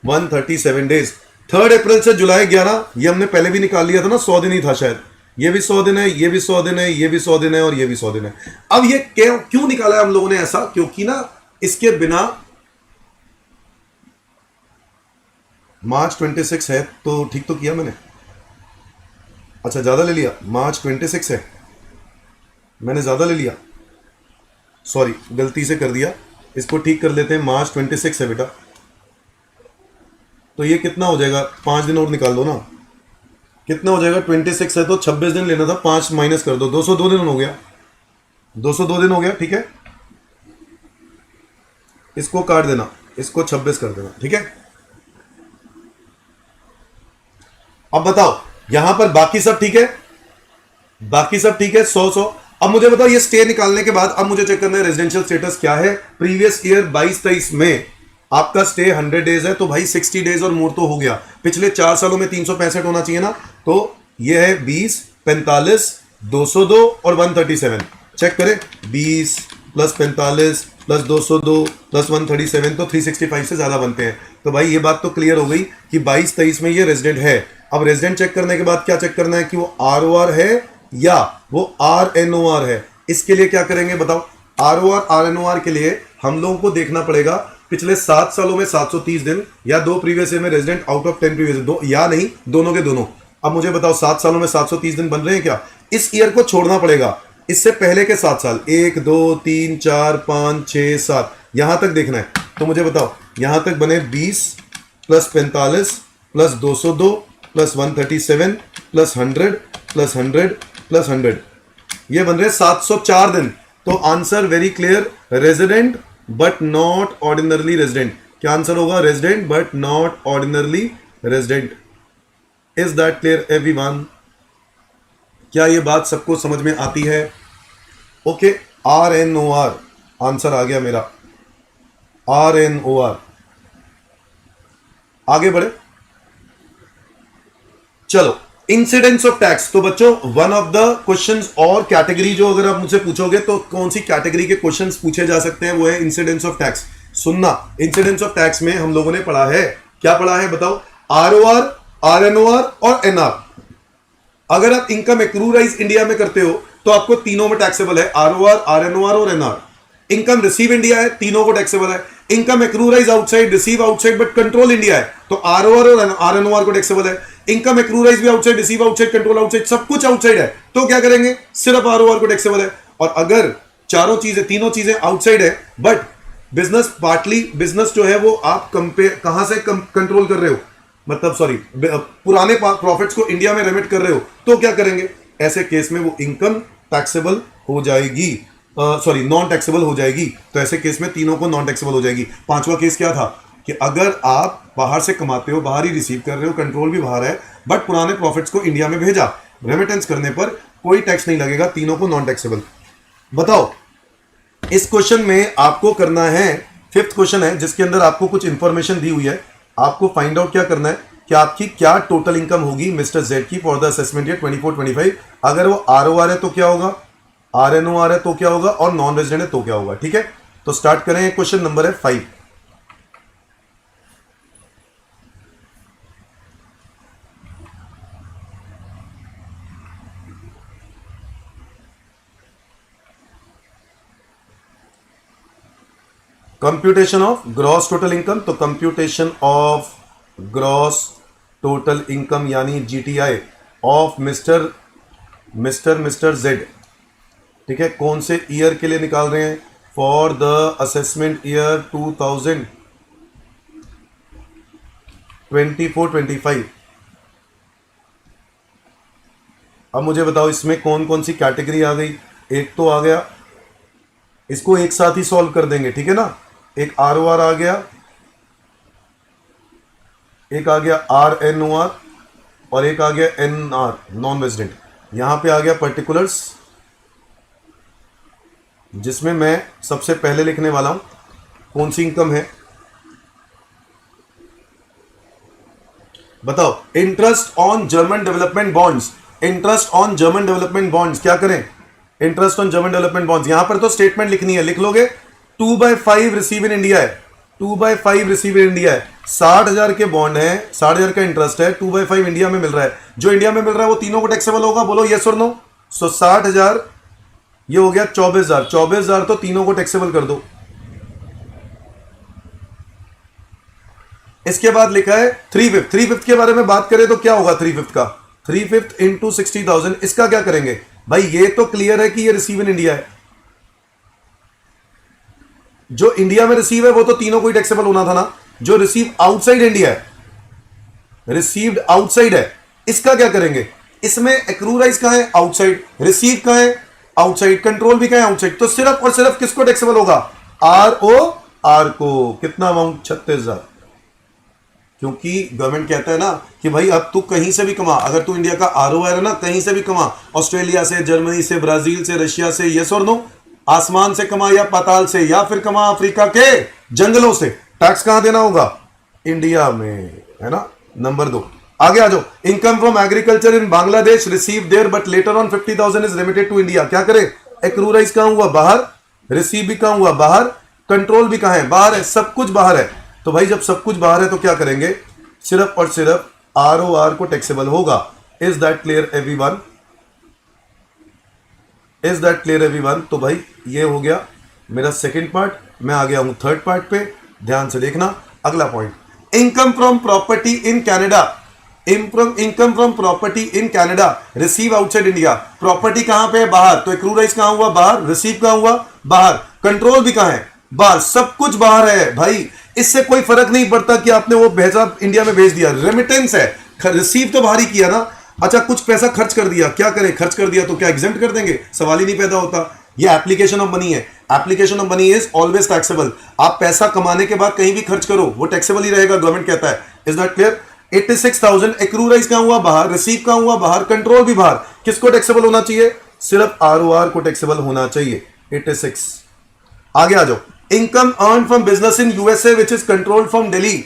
137 डेज। 3 अप्रैल से जुलाई 11, ये हमने पहले भी निकाल लिया था ना, 100 दिन ही था शायद, ये भी 100 दिन है, ये भी 100 दिन है, ये भी 100 दिन है, और ये भी 100 दिन है। अब ये क्यों निकाला है हम लोगों ने ऐसा, क्योंकि ना इसके बिना मार्च 26 है तो ठीक तो किया मैंने? अच्छा ज़्यादा ले लिया, मार्च 26 है, मैंने ज़्यादा ले लिया, सॉरी गलती से कर दिया। इसको ठीक कर लेते हैं, मार्च 26 है बेटा। तो ये कितना हो जाएगा, 5 दिन और निकाल दो ना, कितना हो जाएगा, 26 है तो 26 दिन लेना था, 5 माइनस कर दो, 202 दिन हो गया, 202 दिन हो गया, ठीक है। इसको काट देना, इसको 26 कर देना, ठीक है। अब बताओ यहां पर बाकी सब ठीक है, बाकी सब ठीक है, 100 अब मुझे बताओ ये स्टे निकालने के बाद अब मुझे चेक करना है रेजिडेंशियल स्टेटस क्या है। प्रीवियस ईयर 22-23 में आपका स्टे 100 डेज है, तो भाई 60 डेज और मोर तो हो गया। पिछले 4 सालों में 365 होना चाहिए ना, तो ये है 20, 45, 202 और 137। चेक करें, 20 प्लस 45 प्लस 202 प्लस 137 तो 365 से ज्यादा बनते हैं। तो भाई ये बात तो क्लियर हो गई कि 22-23 में ये रेजिडेंट है। अब रेजिडेंट चेक करने के बाद क्या चेक करना है कि वो ROR है या वो RNOR है। इसके लिए क्या करेंगे बताओ, ROR RNOR के लिए हम लोगों को देखना पड़ेगा पिछले 7 सालों में 730 दिन या 2 प्रीवियस ईयर में रेजिडेंट आउट ऑफ 10 प्रीवियस, दो या नहीं, दोनों के दोनों। अब मुझे बताओ 7 सालों में 730 दिन बन रहे हैं क्या? इस ईयर को छोड़ना पड़ेगा, इससे पहले के 7 साल 1 2 3 4 5 6 7 यहां तक देखना है। तो मुझे बताओ यहां तक बने 20 plus 45 plus 202 plus 137 plus 100 plus 100 plus 100, ये बन रहे 704 दिन। तो answer very clear, resident but not ordinarily resident. क्या आंसर होगा? Resident but not ordinarily resident. Is that clear everyone? क्या ये बात सबको समझ में आती है? ओके, RNOR आंसर आ गया मेरा, RNOR। आगे बढ़े, चलो इंसिडेंस ऑफ टैक्स। तो बच्चों वन ऑफ द क्वेश्चंस और कैटेगरी जो अगर आप मुझसे पूछोगे तो कौन सी कैटेगरी के क्वेश्चंस पूछे जा सकते हैं, वो है इंसिडेंस ऑफ टैक्स। सुनना, इंसिडेंस ऑफ टैक्स में हम लोगों ने पढ़ा है, क्या पढ़ा है बताओ? ROR, RNOR और NR। अगर आप इनकम एक्रूराइज इंडिया में करते हो तो आपको तीनों में टैक्सेबल है, ROR, RNOR और NR। इनकम रिसीव इंडिया है, तीनों को टैक्सेबल है। Income accrue arise outside, receive outside but control India है, तो ROR और RNOR को टैक्सेबल है। इनकम एक्रूराइज भी outside, receive outside, control outside, सब कुछ आउटसाइड है, तो क्या करेंगे? सिर्फ ROR को टैक्सेबल है। और अगर चारों चीजें, तीनों चीजें आउटसाइड है बट बिजनेस पार्टली, बिजनेस जो है वो आप कंपेयर कहां से कंट्रोल कर रहे हो, मतलब सॉरी पुराने प्रॉफिट्स को इंडिया में रेमिट कर रहे हो, तो क्या करेंगे? ऐसे केस में वो इनकम टैक्सेबल हो जाएगी, सॉरी नॉन टैक्सेबल हो जाएगी। तो ऐसे केस में तीनों को नॉन टैक्सेबल हो जाएगी। पांचवा केस क्या था कि अगर आप बाहर से कमाते हो, बाहर ही रिसीव कर रहे हो, कंट्रोल भी बाहर है, बट पुराने प्रॉफिट्स को इंडिया में भेजा, रेमिटेंस करने पर कोई टैक्स नहीं लगेगा, तीनों को नॉन टैक्सेबल। बताओ इस क्वेश्चन में आपको करना है, 5th क्वेश्चन है जिसके अंदर आपको कुछ इंफॉर्मेशन दी हुई है। आपको फाइंड आउट क्या करना है कि आपकी क्या टोटल इनकम होगी मिस्टर जेड की फॉर द असेसमेंट ईयर 24-25। अगर वो ROR है तो क्या होगा, RNOR है तो क्या होगा, और नॉन रेजिडेंट है तो क्या होगा। ठीक है, तो स्टार्ट करें। क्वेश्चन नंबर है 5। Computation of gross total income. तो computation of gross total income यानी GTI ऑफ मिस्टर जेड। ठीक है, कौन से ईयर के लिए निकाल रहे हैं? For the assessment year 2024-25। अब मुझे बताओ इसमें कौन कौन सी कैटेगरी आ गई। एक तो आ गया, इसको एक साथ ही सॉल्व कर देंगे, ठीक है ना। एक ROR आ गया, एक आ गया RNOR और एक आ गया NR नॉन रेजिडेंट। यहां पे आ गया पर्टिकुलर्स, जिसमें मैं सबसे पहले लिखने वाला हूं कौन सी इनकम है। बताओ interest on German development bonds. Interest on German development bonds क्या करें? Interest on German development bonds, यहां पर तो स्टेटमेंट लिखनी है, लिख लोगे 2/5 रिसीव इन इंडिया है, 2/5 रिसीव इन इंडिया है। 60,000 के बॉन्ड है, 60,000 का इंटरेस्ट है, 2/5 इंडिया में मिल रहा है। जो इंडिया में मिल रहा है वो तीनों को टैक्सेबल होगा, बोलो यस और नो। सो 60,000 ये हो गया 24,000, 24,000 तो तीनों को टैक्सेबल कर दो। इसके बाद लिखा है 3/5। 3/5 के बारे में बात करें तो क्या होगा 3/5 का? 3/5 इंटू 60,000, इसका क्या करेंगे भाई? ये तो क्लियर है कि ये रिसीव इन इंडिया है। जो इंडिया में रिसीव है वो तो तीनों को ही टैक्सेबल होना था ना। जो रिसीव आउटसाइड इंडिया है, रिसीव्ड आउटसाइड है, इसका क्या करेंगे? इसमें एक्रूराइज कहां है? आउटसाइड। रिसीव कहां है? आउटसाइड। कंट्रोल भी कहां है? आउटसाइड। तो सिर्फ और सिर्फ किसको टैक्सेबल होगा? ROR को। कितना अमाउंट? 36,000। क्योंकि गवर्नमेंट कहता है ना कि भाई अब तू कहीं से भी कमा, अगर तू इंडिया का ROR है ना, कहीं से भी कमा, ऑस्ट्रेलिया से, जर्मनी से, ब्राजील से, रशिया से, यस और नो, आसमान से कमा या पाताल से, या फिर कमा अफ्रीका के जंगलों से, टैक्स कहां देना होगा? इंडिया में, है ना। नंबर 2, आगे आ जाओ। Income from agriculture in Bangladesh receive there but later on 50,000 is remitted to India. क्या करे? एक्रूराइज कहां हुआ? बाहर। रिसीव भी कहां हुआ? बाहर। कंट्रोल भी कहां है? बाहर है। सब कुछ बाहर है। तो भाई जब सब कुछ बाहर है तो क्या करेंगे? सिर्फ और सिर्फ ROR को टैक्सेबल होगा। Is that clear everyone? Is that clear everyone? तो भाई ये हो गया मेरा सेकंड पार्ट। मैं आ गया हूं थर्ड पार्ट पे, ध्यान से देखना। अगला point, income from property in Canada. Income from property in Canada receive outside India. Property कहां पे है? बाहर। तो एक्रूराइज कहां हुआ? बाहर। रिसीव कहां हुआ? बाहर। कंट्रोल भी कहां है? बाहर। सब कुछ बाहर है भाई। इससे कोई फर्क नहीं पड़ता कि आपने वो भेजा इंडिया में भेज दिया, रेमिटेंस है। रिसीव तो बाहर ही किया ना। अच्छा, कुछ पैसा खर्च कर दिया, क्या करें? खर्च कर दिया तो क्या एग्जेम्प्ट कर देंगे? सवाल ही नहीं पैदा होता। ये एप्लीकेशन ऑफ मनी है। Application of money is always taxable. आप पैसा कमाने के बाद कहीं भी खर्च करो, वो टैक्सेबल ही रहेगा, गवर्नमेंट कहता है। Is that clear? 86,000 एक्रूराइज कहां हुआ? बाहर। रिसीव कहां हुआ? बाहर। कंट्रोल भी बाहर। किसको टैक्सेबल होना चाहिए? सिर्फ ROR को टैक्सेबल होना चाहिए। 86। आगे आ जाओ। Income earn from business in USA which is controlled from Delhi.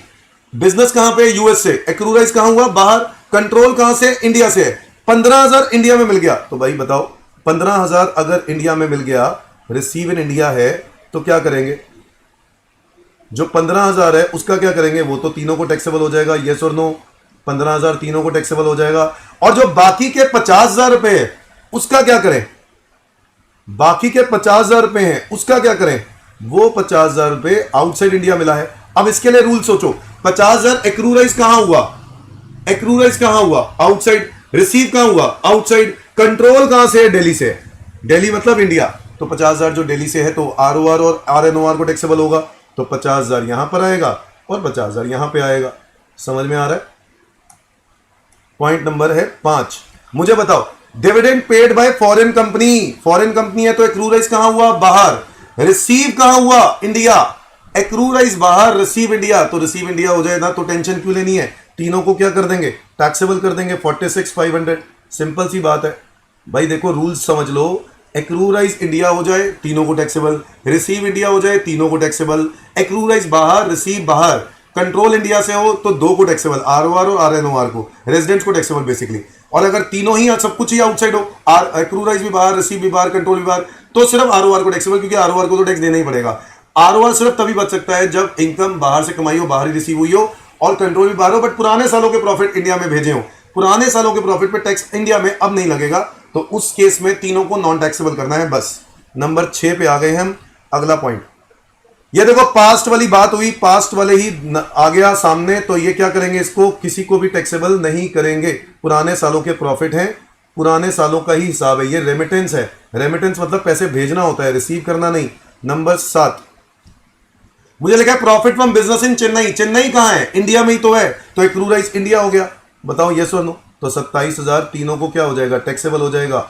Business कहां पे? US से। एक्रूराइज कहां हुआ? बाहर। कंट्रोल कहां से? इंडिया से। 15,000 इंडिया में मिल गया। तो भाई बताओ, 15,000 अगर इंडिया में मिल गया, रिसीव इन इंडिया है, तो क्या करेंगे? जो 15,000 है उसका क्या करेंगे? वो तो तीनों को टैक्सेबल हो जाएगा, यस और नो। 15,000 तीनों को टैक्सेबल हो जाएगा। और जो बाकी के 50,000 रुपए है उसका क्या करें? बाकी के 50,000 रुपए हैं उसका क्या करें? वो 50,000 रुपए आउटसाइड इंडिया मिला है। अब इसके लिए रूल सोचो। 50,000 एक्रूराइज कहां हुआ? एक्रूराइज कहां हुआ? आउटसाइड। रिसीव कहां हुआ? आउटसाइड। कंट्रोल कहां से है? दिल्ली से। दिल्ली मतलब इंडिया। तो 50,000 जो दिल्ली से है तो ROR और RNOR को टैक्सेबल होगा। तो 50,000 यहां पर आएगा और 50,000 यहां पे आएगा। समझ में आ रहा है? पॉइंट नंबर है 5। मुझे बताओ, dividend paid by foreign company. Foreign company है तो एक्रूराइज कहां हुआ? बाहर। रिसीव कहां हुआ? इंडिया। एक्रूराइज बाहर, रिसीव इंडिया। तो रिसीव इंडिया हो जाएगा, तो टेंशन क्यों लेनी है? तीनों को क्या कर देंगे? टैक्सेबल कर देंगे। 46,500। सिंपल सी बात है भाई। देखो रूल्स समझ लो। एक्रूराइज इंडिया हो जाए, तीनों को टैक्सेबल। रिसीव इंडिया हो जाए, तीनों को टैक्सेबल। एक्रूराइज बाहर, रिसीव बाहर। कंट्रोल इंडिया से हो तो दो को टैक्सेबल, ROR और RNOR को, रेजिडेंट्स को टैक्सेबल बेसिकली। और अगर तीनों ही सब कुछ ही आउटसाइड हो, एक्रूराइज भी बाहर, रिसीव भी बाहर, कंट्रोल भी बाहर, तो सिर्फ ROR को टैक्सेबल, क्योंकि ROR को तो टैक्स देना ही पड़ेगा। ROR सिर्फ तभी बच सकता है जब इनकम बाहर से कमाई हो, बाहर ही रिसीव हुई हो, और कंट्रोल भी बाहर हो, बट पुराने सालों के प्रॉफिट इंडिया में भेजे हो। पुराने सालों के प्रॉफिट पे टैक्स इंडिया में अब नहीं लगेगा, तो उस केस में तीनों को नॉन टैक्सेबल करना है बस। नंबर 6 पे आ गए हम। अगला पॉइंट, ये देखो पास्ट वाली बात हुई, पास्ट वाले ही आ गया सामने, तो ये क्या करेंगे? इसको किसी को भी टैक्सेबल नहीं करेंगे। पुराने सालों के प्रॉफिट हैं, पुराने सालों का ही हिसाब है। ये रेमिटेंस है। रेमिटेंस मतलब पैसे भेजना होता है, रिसीव करना नहीं। नंबर 7, मुझे लिखा है प्रॉफिट फ्रॉम बिजनेस इन चेन्नई। चेन्नई कहां है? इंडिया में ही तो है, तो एक्रूराइज इंडिया हो गया। बताओ यस और नो। तो 27,000 तीनों को क्या हो जाएगा? टैक्सेबल हो जाएगा।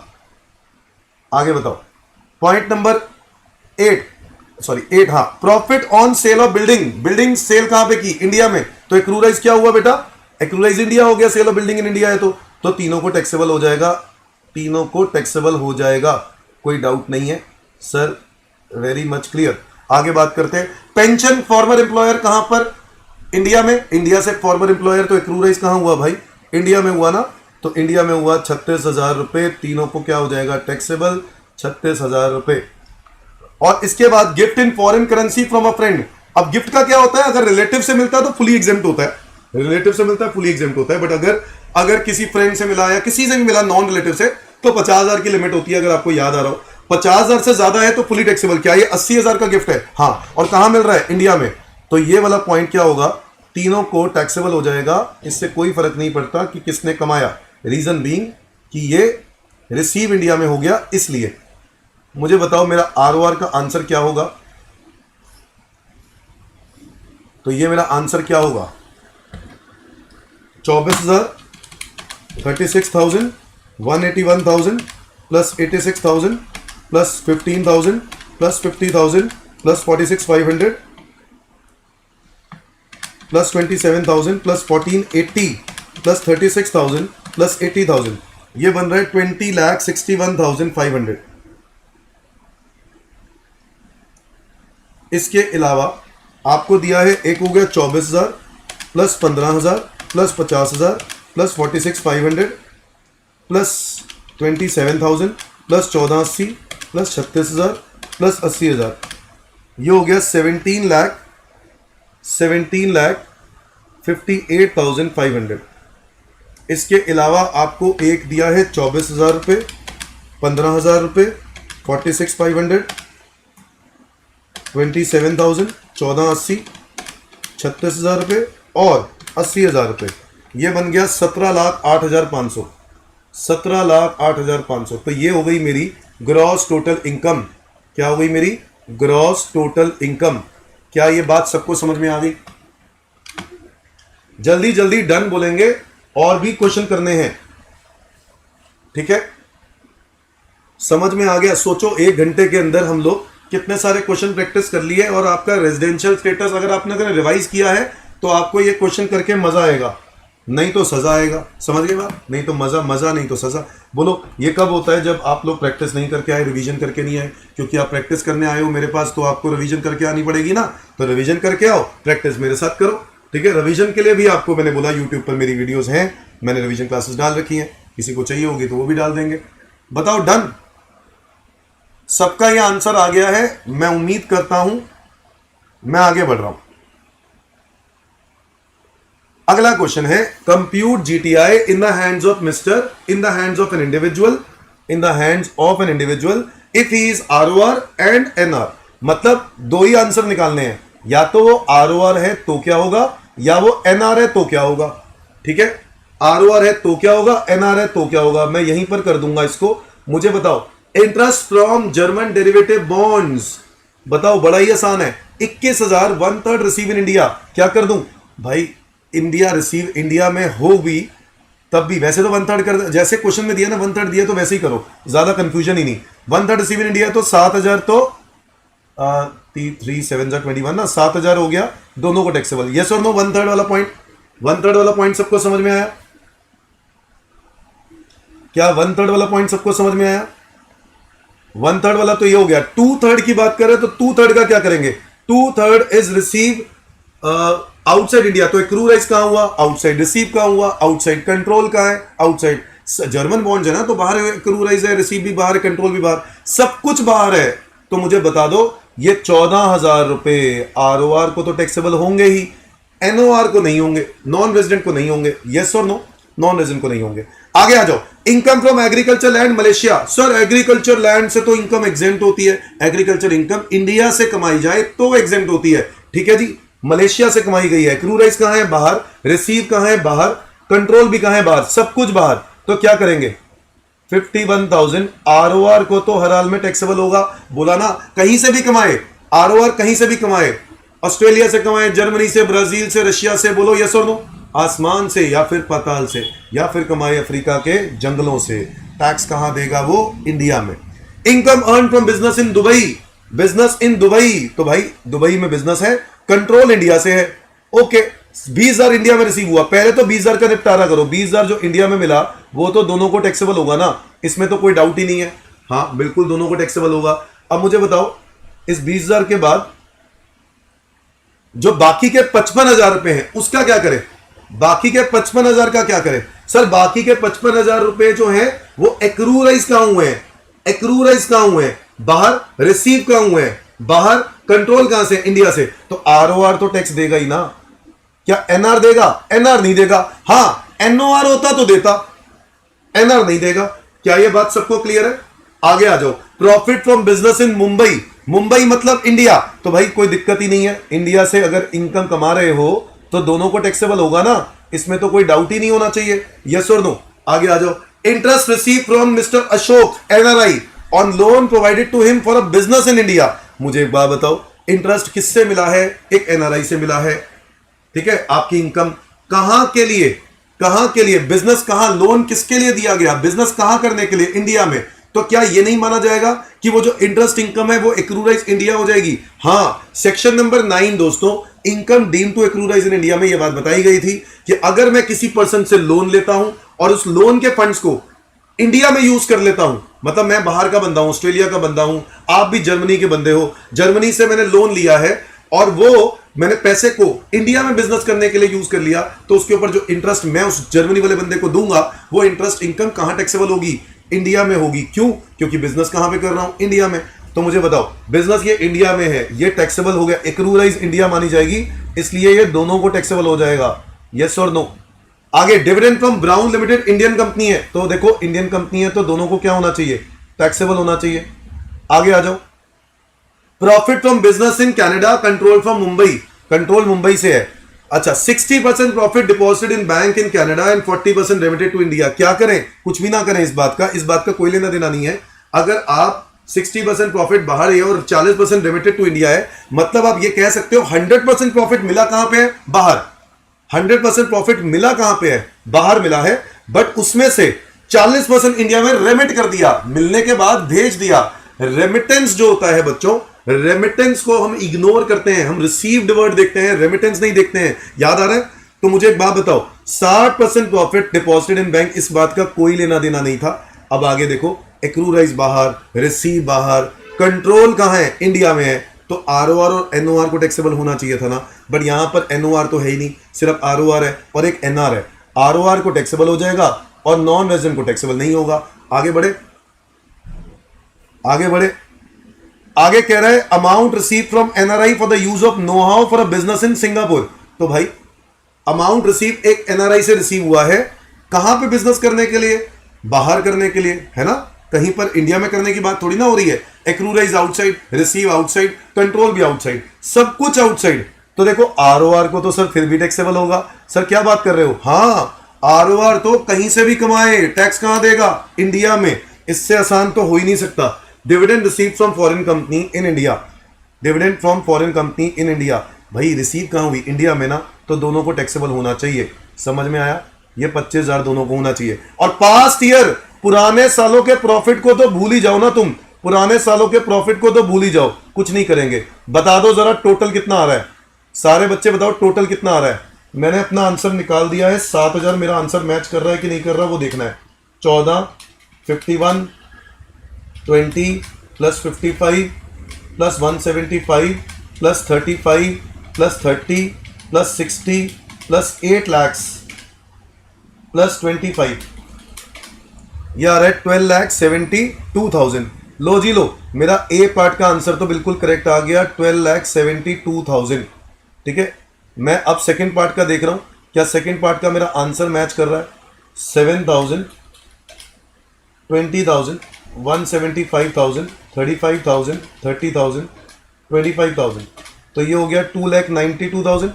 आगे बताओ। पॉइंट नंबर 8, हाँ, profit on sale of building. Building sale कहां पे की? इंडिया में, तो एक्रूराइज क्या हुआ बेटा? एक्रूराइज इंडिया हो गया। Sale of building in India है तो तीनों को टैक्सेबल हो जाएगा। तीनों को टैक्सेबल हो जाएगा, कोई डाउट नहीं है सर, वेरी मच क्लियर। आगे बात करते हैं। पेंशन फॉर्मर एम्प्लॉयर कहां पर? इंडिया में। इंडिया से फॉर्मर एम्प्लॉयर, तो एक्रूराइज कहां हुआ भाई? इंडिया में हुआ ना, तो इंडिया में हुआ 36,000 रुपए। तीनों को क्या हो जाएगा? टैक्सेबल 36,000 रुपए। और इसके बाद gift in foreign currency from a friend. अब गिफ्ट का क्या होता है? अगर रिलेटिव से मिलता है तो फुली एग्जेम्प्ट होता है। रिलेटिव से मिलता है फुली एग्जेम्प्ट होता है, बट अगर किसी फ्रेंड से मिला या किसी से भी मिला नॉन रिलेटिव से, तो 50,000 की लिमिट होती है, अगर आपको याद आ रहा हो। 50,000 से ज्यादा है तो फुली टैक्सेबल। क्या ये 80,000 का गिफ्ट है? हाँ। और कहां मिल रहा है? इंडिया में। तो ये वाला पॉइंट क्या होगा? तीनों को टैक्सेबल हो जाएगा, इससे कोई फर्क नहीं पड़ता कि किसने कमाया। रीजन बीइंग कि ये रिसीव इंडिया में हो गया। इसलिए मुझे बताओ मेरा आरओआर का आंसर क्या होगा। तो ये मेरा आंसर क्या होगा, 24,000, 36,000, 181,000 plus 86,000 plus 15,000 plus 50,000 plus 46,500 plus 27,000 plus 1480 plus 36,000 plus 80,000, ये बन रहा है 20,61,500। इसके अलावा आपको दिया है, एक हो गया 24,000 plus 15,000 plus 50,000 plus 46,500 plus 27,000 plus 1480 plus 36,000 plus 80,000, ये हो गया 17,58,500। इसके अलावा आपको एक दिया है 24,000 रुपये, 15,000 रुपये, 46,500, 27,000, 1480, 36,000 रुपये और 80,000 रुपये, ये बन गया 17,08,500। 17,08,500। तो ये हो गई मेरी ग्रॉस टोटल इनकम। क्या हो गई मेरी ग्रॉस टोटल इनकम। क्या ये बात सबको समझ में आ गई? जल्दी जल्दी डन बोलेंगे, और भी क्वेश्चन करने हैं, ठीक है? समझ में आ गया? सोचो 1 घंटे के अंदर हम लोग कितने सारे क्वेश्चन प्रैक्टिस कर लिए, और आपका रेजिडेंशियल स्टेटस अगर आपने रिवाइज किया है तो आपको ये क्वेश्चन करके मजा आएगा, नहीं तो सजा आएगा। समझ गए बात? नहीं तो मजा नहीं तो सजा। बोलो ये कब होता है? जब आप लोग प्रैक्टिस नहीं करके आए, रिवीजन करके नहीं आए। क्योंकि आप प्रैक्टिस करने आए हो मेरे पास, तो आपको रिवीजन करके आनी पड़ेगी ना। तो रिवीजन करके आओ, प्रैक्टिस मेरे साथ करो, ठीक है? रिवीजन के लिए भी आपको मैंने बोला यूट्यूब पर मेरी वीडियोस हैं, मैंने रिवीजन क्लासेस डाल रखी हैं, किसी को चाहिए होगी तो वो भी डाल देंगे। बताओ डन? सबका ये आंसर आ गया है, मैं उम्मीद करता हूं। मैं आगे बढ़ रहा हूं। अगला क्वेश्चन है, compute GTI in the hands of mister, in the hands of an individual, in the hands of an individual if he is ROR and NR. मतलब दो ही आंसर निकालने हैं, या तो वो आरओआर है तो क्या होगा, या वो एनआर है तो क्या होगा। ठीक है, आरओआर है तो क्या होगा, एनआर है तो क्या होगा। मैं यहीं पर कर दूंगा इसको। मुझे बताओ, interest from German derivative bonds. बताओ, बड़ा ही आसान है। 21,000 1/3 रिसीव इन इंडिया। क्या कर दूं भाई? इंडिया रिसीव इंडिया में हो भी तब भी, वैसे तो 1/3 कर, जैसे क्वेश्चन में दिया ना 1/3 दिया तो वैसे ही करो, ज्यादा कंफ्यूजन ही नहीं। 1/3 रिसीव इन इंडिया तो 7,000 तो 3 7 21 ना, 7,000 हो गया, दोनों को टैक्सेबल। यस और नो? 1/3 वाला पॉइंट, 1/3 वाला पॉइंट सबको समझ में आया? क्या 1/3 वाला पॉइंट सबको समझ में आया? 1/3 वाला तो ये हो गया। 2/3 की बात करें तो 2/3 का क्या करेंगे? 2/3 इज रिसीव आउटसाइड इंडिया। तो एक्रू राइज कहां हुआ? आउटसाइड। रिसीव कहां हुआ? आउटसाइड। कंट्रोल कहां है? आउटसाइड। जर्मन बॉन्ड्स है ना, तो बाहर एक्रू राइज है, रिसीव भी बाहर है, कंट्रोल भी बाहर, सब कुछ बाहर है। तो मुझे बता दो, ये 14,000 रुपए आरओआर को तो टैक्सेबल होंगे ही, एनओआर को नहीं होंगे, नॉन रेजिडेंट को नहीं होंगे। यस और नो? नॉन रेजिडेंट को नहीं होंगे। आगे आ जाओ। Income from agriculture land Malaysia. Sir agriculture land से तो इनकम एग्जेंट होती है, एग्रीकल्चर इनकम इंडिया से कमाई जाए तो एग्जेंट होती है। ठीक है जी, मलेशिया से कमाई गई है। क्रू राइज कहां है? बाहर। रिसीव कहां है? बाहर। कंट्रोल भी कहां है? बाहर। सब कुछ बाहर। तो क्या करेंगे? 51,000 आरओआर को तो हर हाल में टैक्सेबल होगा। बोला ना, कहीं से भी कमाए आरओआर, कहीं से भी कमाए, ऑस्ट्रेलिया से कमाए, जर्मनी से, ब्राजील से, रशिया से। बोलो यस और नो? आसमान से या फिर पाताल से, या फिर कमाए अफ्रीका के जंगलों से। टैक्स कहां देगा वो? इंडिया में। Income earn from business in Dubai. Business in Dubai, तो भाई दुबई में बिजनेस है, कंट्रोल इंडिया से है। ओके, 20,000 इंडिया में रिसीव हुआ। पहले तो 20,000 का निपटारा करो। 20,000 जो इंडिया में मिला वो तो दोनों को टैक्सेबल होगा ना, इसमें तो कोई डाउट ही नहीं है। हाँ बिल्कुल, दोनों को टैक्सेबल होगा। अब मुझे बताओ, इस 20,000 के बाद जो बाकी के 55,000 रुपए हैं उसका क्या करें? बाकी के 55,000 का क्या करें? सर बाकी के 55,000 रुपए जो हैं वो एक्रूराइज कहां हुए हैं? एक्रूराइज कहां हुए हैं? बाहर। रिसीव कहां हुए हैं? बाहर। कंट्रोल कहां से? इंडिया से। तो आरओआर तो टैक्स देगा ही ना। क्या एनआर देगा? एनआर नहीं देगा। हां एनओआर होता तो देता, एनआर नहीं देगा। क्या यह बात सबको क्लियर है? आगे आ जाओ। प्रॉफिट फ्रॉम बिजनेस इन मुंबई। मुंबई मतलब इंडिया, तो भाई कोई दिक्कत ही नहीं है। इंडिया से अगर इनकम कमा रहे हो तो दोनों को टैक्सेबल होगा ना, इसमें तो कोई डाउट ही नहीं होना चाहिए। यस और नो? आगे आ जाओ। Interest receive from mister Ashok NRI on loan provided to him for a business in India. मुझे एक बात बताओ, इंटरेस्ट किससे मिला है? एक एनआरआई से मिला है, ठीक है। आपकी इनकम कहां के लिए, कहां के लिए, बिजनेस कहां, लोन किसके लिए दिया गया, बिजनेस कहां करने के लिए? इंडिया में। तो क्या यह नहीं माना जाएगा कि वो जो इंटरेस्ट इनकम है वो एक्रूराइज इंडिया हो जाएगी? हां, सेक्शन नंबर 9 दोस्तों, income deem to accrue arise in India में यह बात बताई गई थी कि अगर मैं किसी पर्सन से लोन लेता हूं और उस लोन के फंड्स को इंडिया में यूज कर लेता हूं, मतलब मैं बाहर का बंदा हूं, ऑस्ट्रेलिया का बंदा हूं, आप भी जर्मनी के बंदे हो, जर्मनी से मैंने लोन लिया है और वो मैंने पैसे को इंडिया में बिजनेस करने के लिए यूज कर लिया, तो उसके ऊपर जो इंटरेस्ट मैं उस जर्मनी वाले बंदे को दूंगा, वो इंटरेस्ट इनकम कहां टैक्सेबल होगी? इंडिया में होगी। क्यों? क्योंकि बिजनेस कहां पे कर रहा हूं? इंडिया में। तो मुझे बताओ, बिजनेस ये इंडिया में है, ये टैक्सेबल हो गया, एक्रूराइज इंडिया मानी जाएगी, इसलिए ये दोनों को टैक्सेबल हो जाएगा। यस और नो? आगे, dividend from brown limited Indian company है, तो देखो इंडियन कंपनी है तो दोनों को क्या होना चाहिए? टैक्सेबल होना चाहिए। आगे आ जाओ। Profit from business in Canada control from Mumbai, control Mumbai से है। अच्छा, 60% profit deposited in bank in Canada and 40% remitted to India. क्या करें? कुछ भी ना करें, इस बात का कोई लेना देना नहीं है। अगर आप 60% प्रॉफिट बाहर है और 40% रेमिटेड टू इंडिया है, मतलब आप ये कह सकते हो 100% प्रॉफिट मिला कहां पे है? बाहर। 100% प्रॉफिट मिला कहां पे है? बाहर मिला है, बट उसमें से 40% इंडिया में रेमिट कर दिया, मिलने के बाद भेज दिया। रेमिटेंस जो होता है बच्चों, रेमिटेंस को हम इग्नोर करते हैं, हम रिसीव्ड वर्ड देखते हैं, रेमिटेंस नहीं देखते हैं। याद आ रहा है? तो मुझे एक बात बताओ, 60% प्रॉफिट डिपॉजिटेड इन बैंक, इस बात का कोई लेना देना नहीं था। अब आगे देखो, एक्रूराइज बाहर, रिसीव बाहर, कंट्रोल कहां है? इंडिया में है, तो आरओआर और एनओआर को टैक्सेबल होना चाहिए था ना, बट यहां पर एनओआर तो है ही नहीं, सिर्फ आरओआर है और एक एनआर है। आरओआर को टैक्सेबल हो जाएगा और नॉन रेजिडेंट को टैक्सेबल नहीं होगा। आगे बढ़े, आगे बढ़े। आगे कह रहा है amount receive from NRI for the use of know how for a business in Singapore. तो भाई अमाउंट रिसीव एक एनआरआई से रिसीव हुआ है, कहां पे? बिजनेस करने के लिए, बाहर करने के लिए, है ना? कहीं पर इंडिया में करने की बात थोड़ी ना हो रही है। एक्रूराइज आउटसाइड, रिसीव आउटसाइड, कंट्रोल भी आउटसाइड, सब कुछ आउटसाइड। तो देखो आरओआर को तो सर फिर भी टैक्सेबल होगा। सर क्या बात कर रहे हो? हाँ, आरओआर तो कहीं से भी कमाए, टैक्स कहां देगा? इंडिया में। इससे आसान तो हो ही नहीं सकता। Dividend receive from foreign company in India, dividend from foreign company in India, भाई रिसीव कहां हुई? इंडिया में ना, तो दोनों को टैक्सेबल होना चाहिए। समझ में आया? ये 25,000 दोनों को होना चाहिए। और पास्ट ईयर, पुराने सालों के प्रॉफिट को तो भूल ही जाओ ना तुम, पुराने सालों के प्रॉफिट को तो भूल ही जाओ, कुछ नहीं करेंगे। बता दो जरा टोटल कितना आ रहा है, सारे बच्चे बताओ टोटल कितना आ रहा है। मैंने अपना आंसर निकाल दिया है, 7,000 मेरा आंसर मैच कर रहा है कि नहीं कर रहा वो देखना है। 14, 51, 20 plus 55 plus 175 plus 35 plus 30 plus 60 plus 8 lakhs plus 25, ये आ रहा है 12,72,000। लो जी लो, मेरा ए पार्ट का आंसर तो बिल्कुल करेक्ट आ गया, 12,72,000। ठीक है, मैं अब सेकंड पार्ट का देख रहा हूं, क्या सेकंड पार्ट का मेरा आंसर मैच कर रहा है? 7,000, 20,000, 175,000, 35,000, 30,000, 25,000, तो ये हो गया 2,92,000,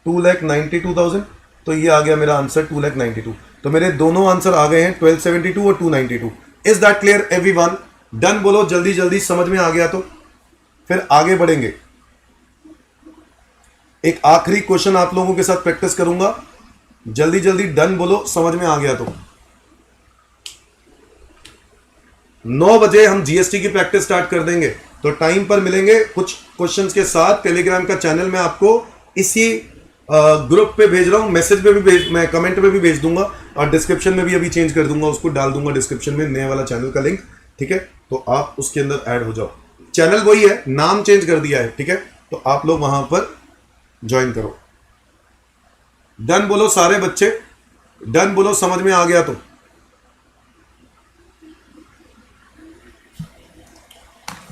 2,92,000। तो ये आ गया मेरा आंसर 2,92,000। तो मेरे दोनों आंसर आ गए हैं, 1272 और 292। Is that clear everyone? Done बोलो जल्दी जल्दी, समझ में आ गया तो फिर आगे बढ़ेंगे। एक आखिरी क्वेश्चन आप लोगों के साथ प्रैक्टिस करूंगा, जल्दी जल्दी डन बोलो, समझ में आ गया तो। 9 बजे हम जीएसटी की प्रैक्टिस स्टार्ट कर देंगे, तो टाइम पर मिलेंगे कुछ क्वेश्चंस के साथ। टेलीग्राम का चैनल मैं आपको इसी ग्रुप पे भेज रहा हूं, मैसेज पे भी मैं कमेंट पे भी भेज दूंगा, और डिस्क्रिप्शन में भी अभी चेंज कर दूंगा, उसको डाल दूंगा डिस्क्रिप्शन में नए वाला चैनल का लिंक। ठीक है, तो आप उसके अंदर ऐड हो जाओ। चैनल वही है, नाम चेंज कर दिया है। ठीक है, तो आप लोग वहां पर ज्वाइन करो। डन बोलो सारे बच्चे, डन बोलो, समझ में आ गया तो।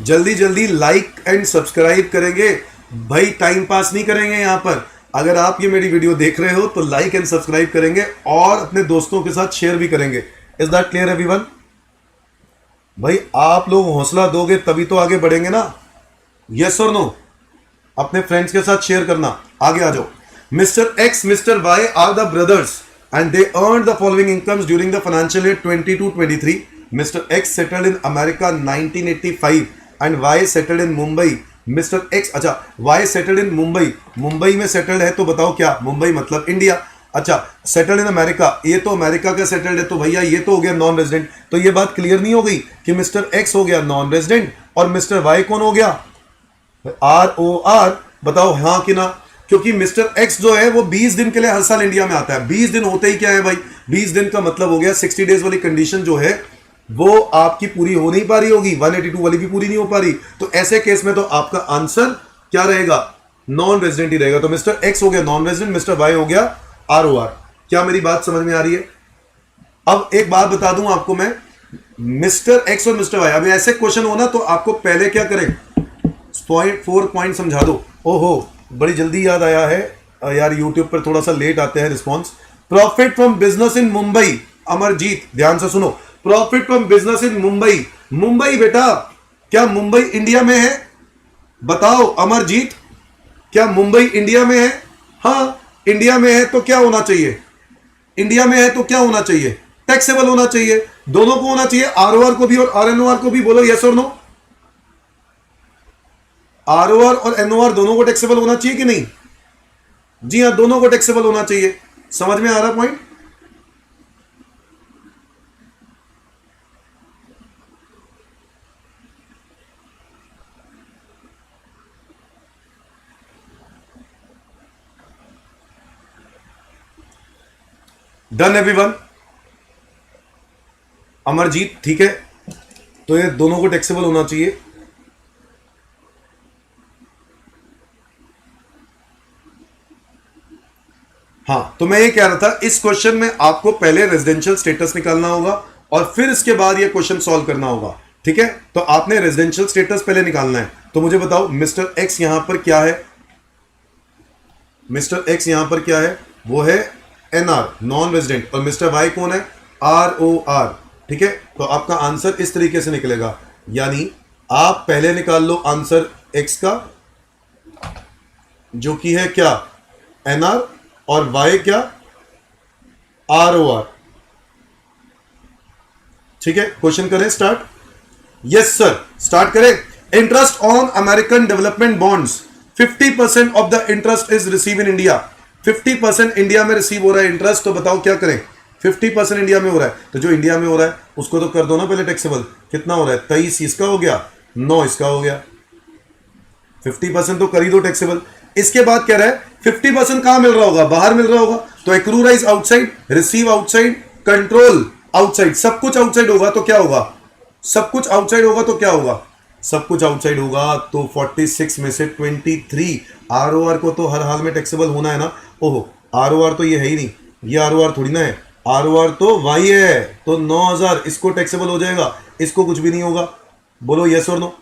जल्दी जल्दी लाइक एंड सब्सक्राइब करेंगे भाई, टाइम पास नहीं करेंगे यहां पर। अगर आप ये मेरी वीडियो देख रहे हो तो लाइक एंड सब्सक्राइब करेंगे और अपने दोस्तों के साथ शेयर भी करेंगे। Is that clear everyone? भाई आप लोग हौसला दोगे तभी तो आगे बढ़ेंगे ना। यस और नो? अपने फ्रेंड्स के साथ शेयर करना। आगे आ जाओ। Mr. X, Mr. Y are the brothers and they earned the following incomes during the financial year 22-23. Mr. X settled in America 1985 and Y settled in Mumbai. Mr. X, अच्छा Y settled in Mumbai. Mumbai में settled है तो बताओ क्या? मुंबई मतलब India. अच्छा, settled in America, ये तो अमेरिका का सेटल्ड है, तो भैया ये तो हो गया नॉन रेजिडेंट. तो ये बात क्लियर नहीं हो गई कि मिस्टर एक्स हो गया नॉन रेजिडेंट और मिस्टर वाई कौन हो गया? ROR. बताओ हाँ कि ना? क्योंकि मिस्टर एक्स जो है वो 20 दिन के लिए हर साल इंडिया में आता है. 20 दिन होते ही क्या है भाई? 20 दिन का मतलब हो गया 60 डेज वाली कंडीशन जो है वो आपकी पूरी हो नहीं पा रही होगी, 182 वाली भी पूरी नहीं हो पा रही. तो ऐसे केस में तो आपका आंसर क्या रहेगा? नॉन रेजिडेंट ही रहेगा. तो मिस्टर एक्स हो गया नॉन रेजिडेंट, मिस्टर वाई हो गया ROR. क्या मेरी बात समझ में आ रही है? अब एक बात बता दूं आपको मैं, मिस्टर एक्स और मिस्टर वाई, अब ऐसे क्वेश्चन हो ना तो आपको पहले क्या करें? 4 पॉइंट समझा दो. ओहो, बड़ी जल्दी याद आया है यार, यूट्यूब पर थोड़ा सा लेट आते हैं रिस्पॉन्स. प्रॉफिट फ्रॉम बिजनेस इन मुंबई. अमरजीत ध्यान से सुनो, प्रॉफिट फ्रॉम बिजनेस इन मुंबई. मुंबई बेटा, क्या मुंबई इंडिया में है? बताओ अमरजीत, क्या मुंबई इंडिया में है? हाँ इंडिया में है तो क्या होना चाहिए? इंडिया में है तो क्या होना चाहिए? टैक्सेबल होना चाहिए. दोनों को होना चाहिए, ROR को भी और RNOR को भी. बोलो यस और नो. ROR और NOR दोनों को टैक्सेबल होना चाहिए कि नहीं? जी हां, दोनों को टैक्सेबल होना चाहिए. समझ में आ रहा पॉइंट? Done everyone. अमरजीत ठीक है, तो ये दोनों को टैक्सेबल होना चाहिए. हाँ, तो मैं ये कह रहा था इस क्वेश्चन में आपको पहले रेजिडेंशियल स्टेटस निकालना होगा और फिर इसके बाद ये क्वेश्चन सॉल्व करना होगा. ठीक है, तो आपने रेजिडेंशियल स्टेटस पहले निकालना है. तो मुझे बताओ मिस्टर एक्स यहां पर क्या है? मिस्टर एक्स यहां पर क्या है? वो है NR नॉन रेजिडेंट, और मिस्टर वाई कौन है? ROR. ठीक है, तो आपका आंसर इस तरीके से निकलेगा. यानी आप पहले निकाल लो आंसर एक्स का, जो कि है क्या? NR, और वाई क्या? ROR. ठीक है, क्वेश्चन करें स्टार्ट. यस सर, स्टार्ट करें. Interest on American development bonds, 50% of the interest is receive in India. 50% India में रिसीव हो रहा है इंटरेस्ट. तो बताओ क्या करें? 50% इंडिया में हो रहा है, तो जो इंडिया में हो रहा है उसको तो कर दो ना पहले टैक्सेबल. कितना हो रहा है? 23 इसका हो गया, 9 इसका हो गया. 50% तो कर ही दो टैक्सेबल. इसके बाद कह रहा है 50% कहां मिल रहा होगा? बाहर मिल रहा होगा. तो accrue arise outside, receive outside, control outside. सब कुछ आउटसाइड होगा तो क्या होगा? सब कुछ आउटसाइड होगा तो क्या होगा? सब कुछ आउटसाइड होगा तो 46 में से 23. ROR को तो हर हाल में टैक्सेबल होना है ना. ओहो, ROR तो ये है ही नहीं, ये ROR थोड़ी ना है. ROR तो वाई है, तो 9000 इसको टैक्सेबल हो जाएगा, इसको कुछ भी नहीं होगा. बोलो यस और नो.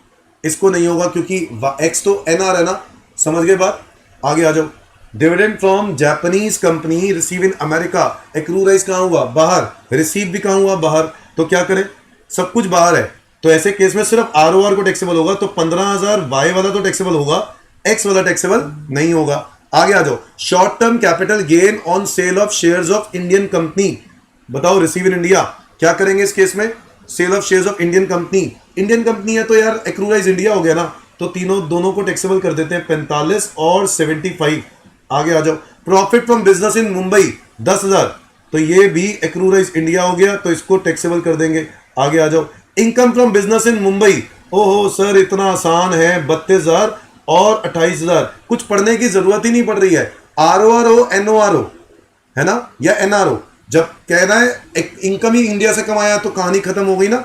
इसको नहीं होगा क्योंकि एक्स तो NR है ना. समझ गए बात? आगे आ जाओ. Dividend from Japanese company receive in America. Accrue arise कहां हुआ? बाहर. रिसीव भी कहां हुआ? बाहर. तो क्या करें? सब कुछ बाहर है, तो ऐसे केस में सिर्फ ROR को टैक्सेबल होगा. तो 15000 वाई वाला तो टैक्सेबल होगा, एक्स वाला टैक्सेबल नहीं होगा. आगे आ जाओ. Short term capital gain on sale of shares of Indian company. बताओ रिसीव इन इंडिया. क्या करेंगे इस केस में? Sale of shares of Indian company. Indian company है तो यार एक्रूराइज इंडिया हो गया ना, तो दोनों को टैक्सेबल कर देते हैं, 45 और 75. आगे आ जाओ. प्रॉफिट फ्रॉम बिजनेस इन मुंबई 10,000, तो ये भी एक्रूराइज इंडिया हो गया, तो इसको टैक्सेबल कर देंगे. आगे आ जाओ. इनकम फ्रॉम बिजनेस इन मुंबई. ओहो सर इतना आसान है, 32,000 और 28,000. कुछ पढ़ने की जरूरत ही नहीं पड़ रही है. ROR हो NOR हो, है ना, या NR हो. जब कहना है इनकम ही इंडिया से कमाया तो कहानी खत्म हो गई ना.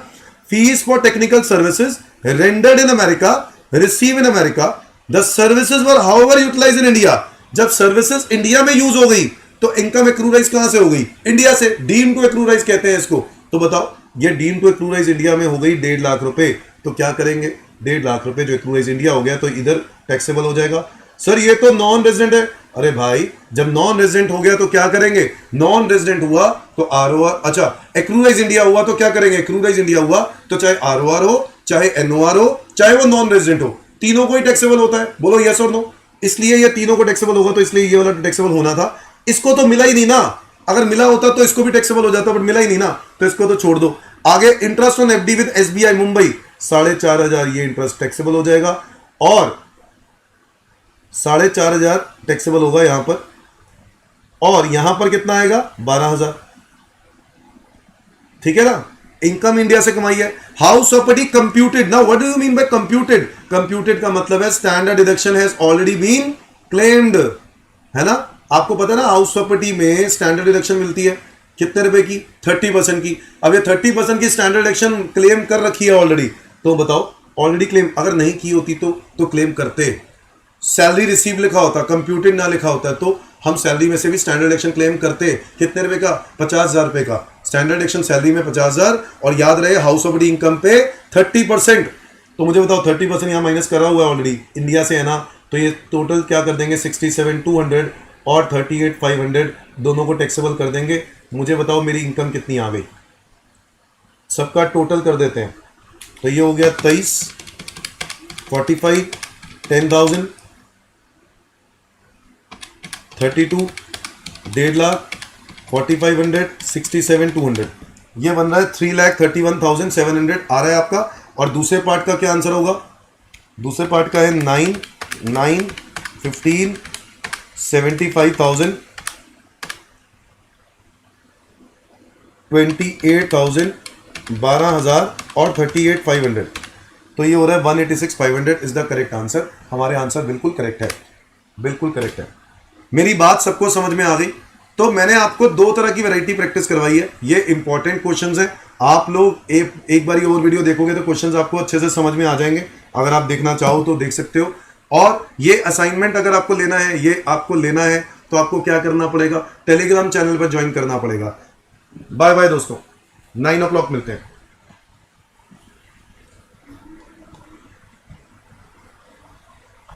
Fees for technical services rendered in America, receive in America. The services were however utilise in India. जब सर्विसेज इंडिया में यूज हो गई तो इनकम एक्रूराइज कहां से हो गई? इंडिया से. डीम टू एक्रूराइज कहते हैं इसको. तो बताओ, ये डीम टू एक्रूराइज इंडिया में हो गई 1.5 लाख रुपए. तो क्या करेंगे? 1.5 लाख रुपए जो एक्रूराइज इंडिया हो गया तो इधर टैक्सेबल हो जाएगा. सर ये तो नॉन रेजिडेंट है. अरे भाई, जब नॉन रेजिडेंट हो गया तो क्या करेंगे? नॉन रेजिडेंट हुआ तो ROR, अच्छा एक्रूराइज इंडिया हुआ तो क्या करेंगे? एक्रूराइज इंडिया हुआ तो चाहे ROR हो, चाहे NOR हो, चाहे वो नॉन रेजिडेंट हो, तीनों को ही टैक्सेबल होता है. बोलो यस और नो. इसलिए ये तीनों को टैक्सेबल होगा, तो इसलिए ये वाला टैक्सेबल होना था। इसको तो मिला ही नहीं ना, अगर मिला होता तो इसको भी टैक्सेबल हो जाता, बट मिला ही नहीं ना, तो इसको तो छोड़ दो। आगे interest on FD with SBI Mumbai 4,500, ये इंटरेस्ट टैक्सेबल हो जाएगा, और 4,500 टैक्सेबल होगा यहां पर, और यहां पर कितना आएगा 12,000। ठीक है ना, इनकम इंडिया से कमाई है। House property computed, now what do you mean by computed? Computed का मतलब है standard deduction has already been claimed, है ना। आपको पता है ना, हाउस प्रॉपर्टी में स्टैंडर्ड डिडक्शन मिलती है कितने रुपए की? 30% की। अब ये 30% की स्टैंडर्ड डिडक्शन क्लेम कर रखी है ऑलरेडी, तो बताओ ऑलरेडी क्लेम अगर नहीं की होती तो क्लेम करते। सैलरी रिसीव लिखा होता, कंप्यूटेड ना लिखा होता, तो हम सैलरी में से भी स्टैंडर्ड डिडक्शन क्लेम करते। कितने रुपए का? 50,000 रुपए का स्टैंडर्ड डिडक्शन सैलरी में 50,000, और याद रहे हाउस प्रॉपर्टी इनकम पे 30%। तो मुझे बताओ 30% यहां माइनस करा हुआ है ऑलरेडी, इंडिया से है ना, तो ये टोटल क्या कर देंगे 67,200 और 38,500 दोनों को टैक्सेबल कर देंगे। मुझे बताओ मेरी इनकम कितनी आ गई, सबका टोटल कर देते हैं। तो ये हो गया 23, 45, 10,000, 32, 1.5 लाख, 4,500, 67,200, ये बन रहा है 3,31,700 आ रहा है आपका। और दूसरे पार्ट का क्या आंसर होगा? दूसरे पार्ट का है 9, 9, 15, 75,000, 28,000, 12,000 और 38,500। तो ये हो रहा है 186,500 इज द करेक्ट आंसर। हमारे आंसर बिल्कुल करेक्ट है, बिल्कुल करेक्ट है। मेरी बात सबको समझ में आ गई? तो मैंने आपको दो तरह की वैरायटी प्रैक्टिस करवाई है, ये इंपॉर्टेंट क्वेश्चंस हैं। आप लोग एक बार और वीडियो देखोगे तो क्वेश्चंस आपको अच्छे से समझ में आ जाएंगे। अगर आप देखना चाहो तो देख सकते हो। और ये असाइनमेंट अगर आपको लेना है, ये आपको लेना है, तो आपको क्या करना पड़ेगा? टेलीग्राम चैनल पर ज्वाइन करना पड़ेगा। बाय बाय दोस्तों, 9 o'clock मिलते हैं।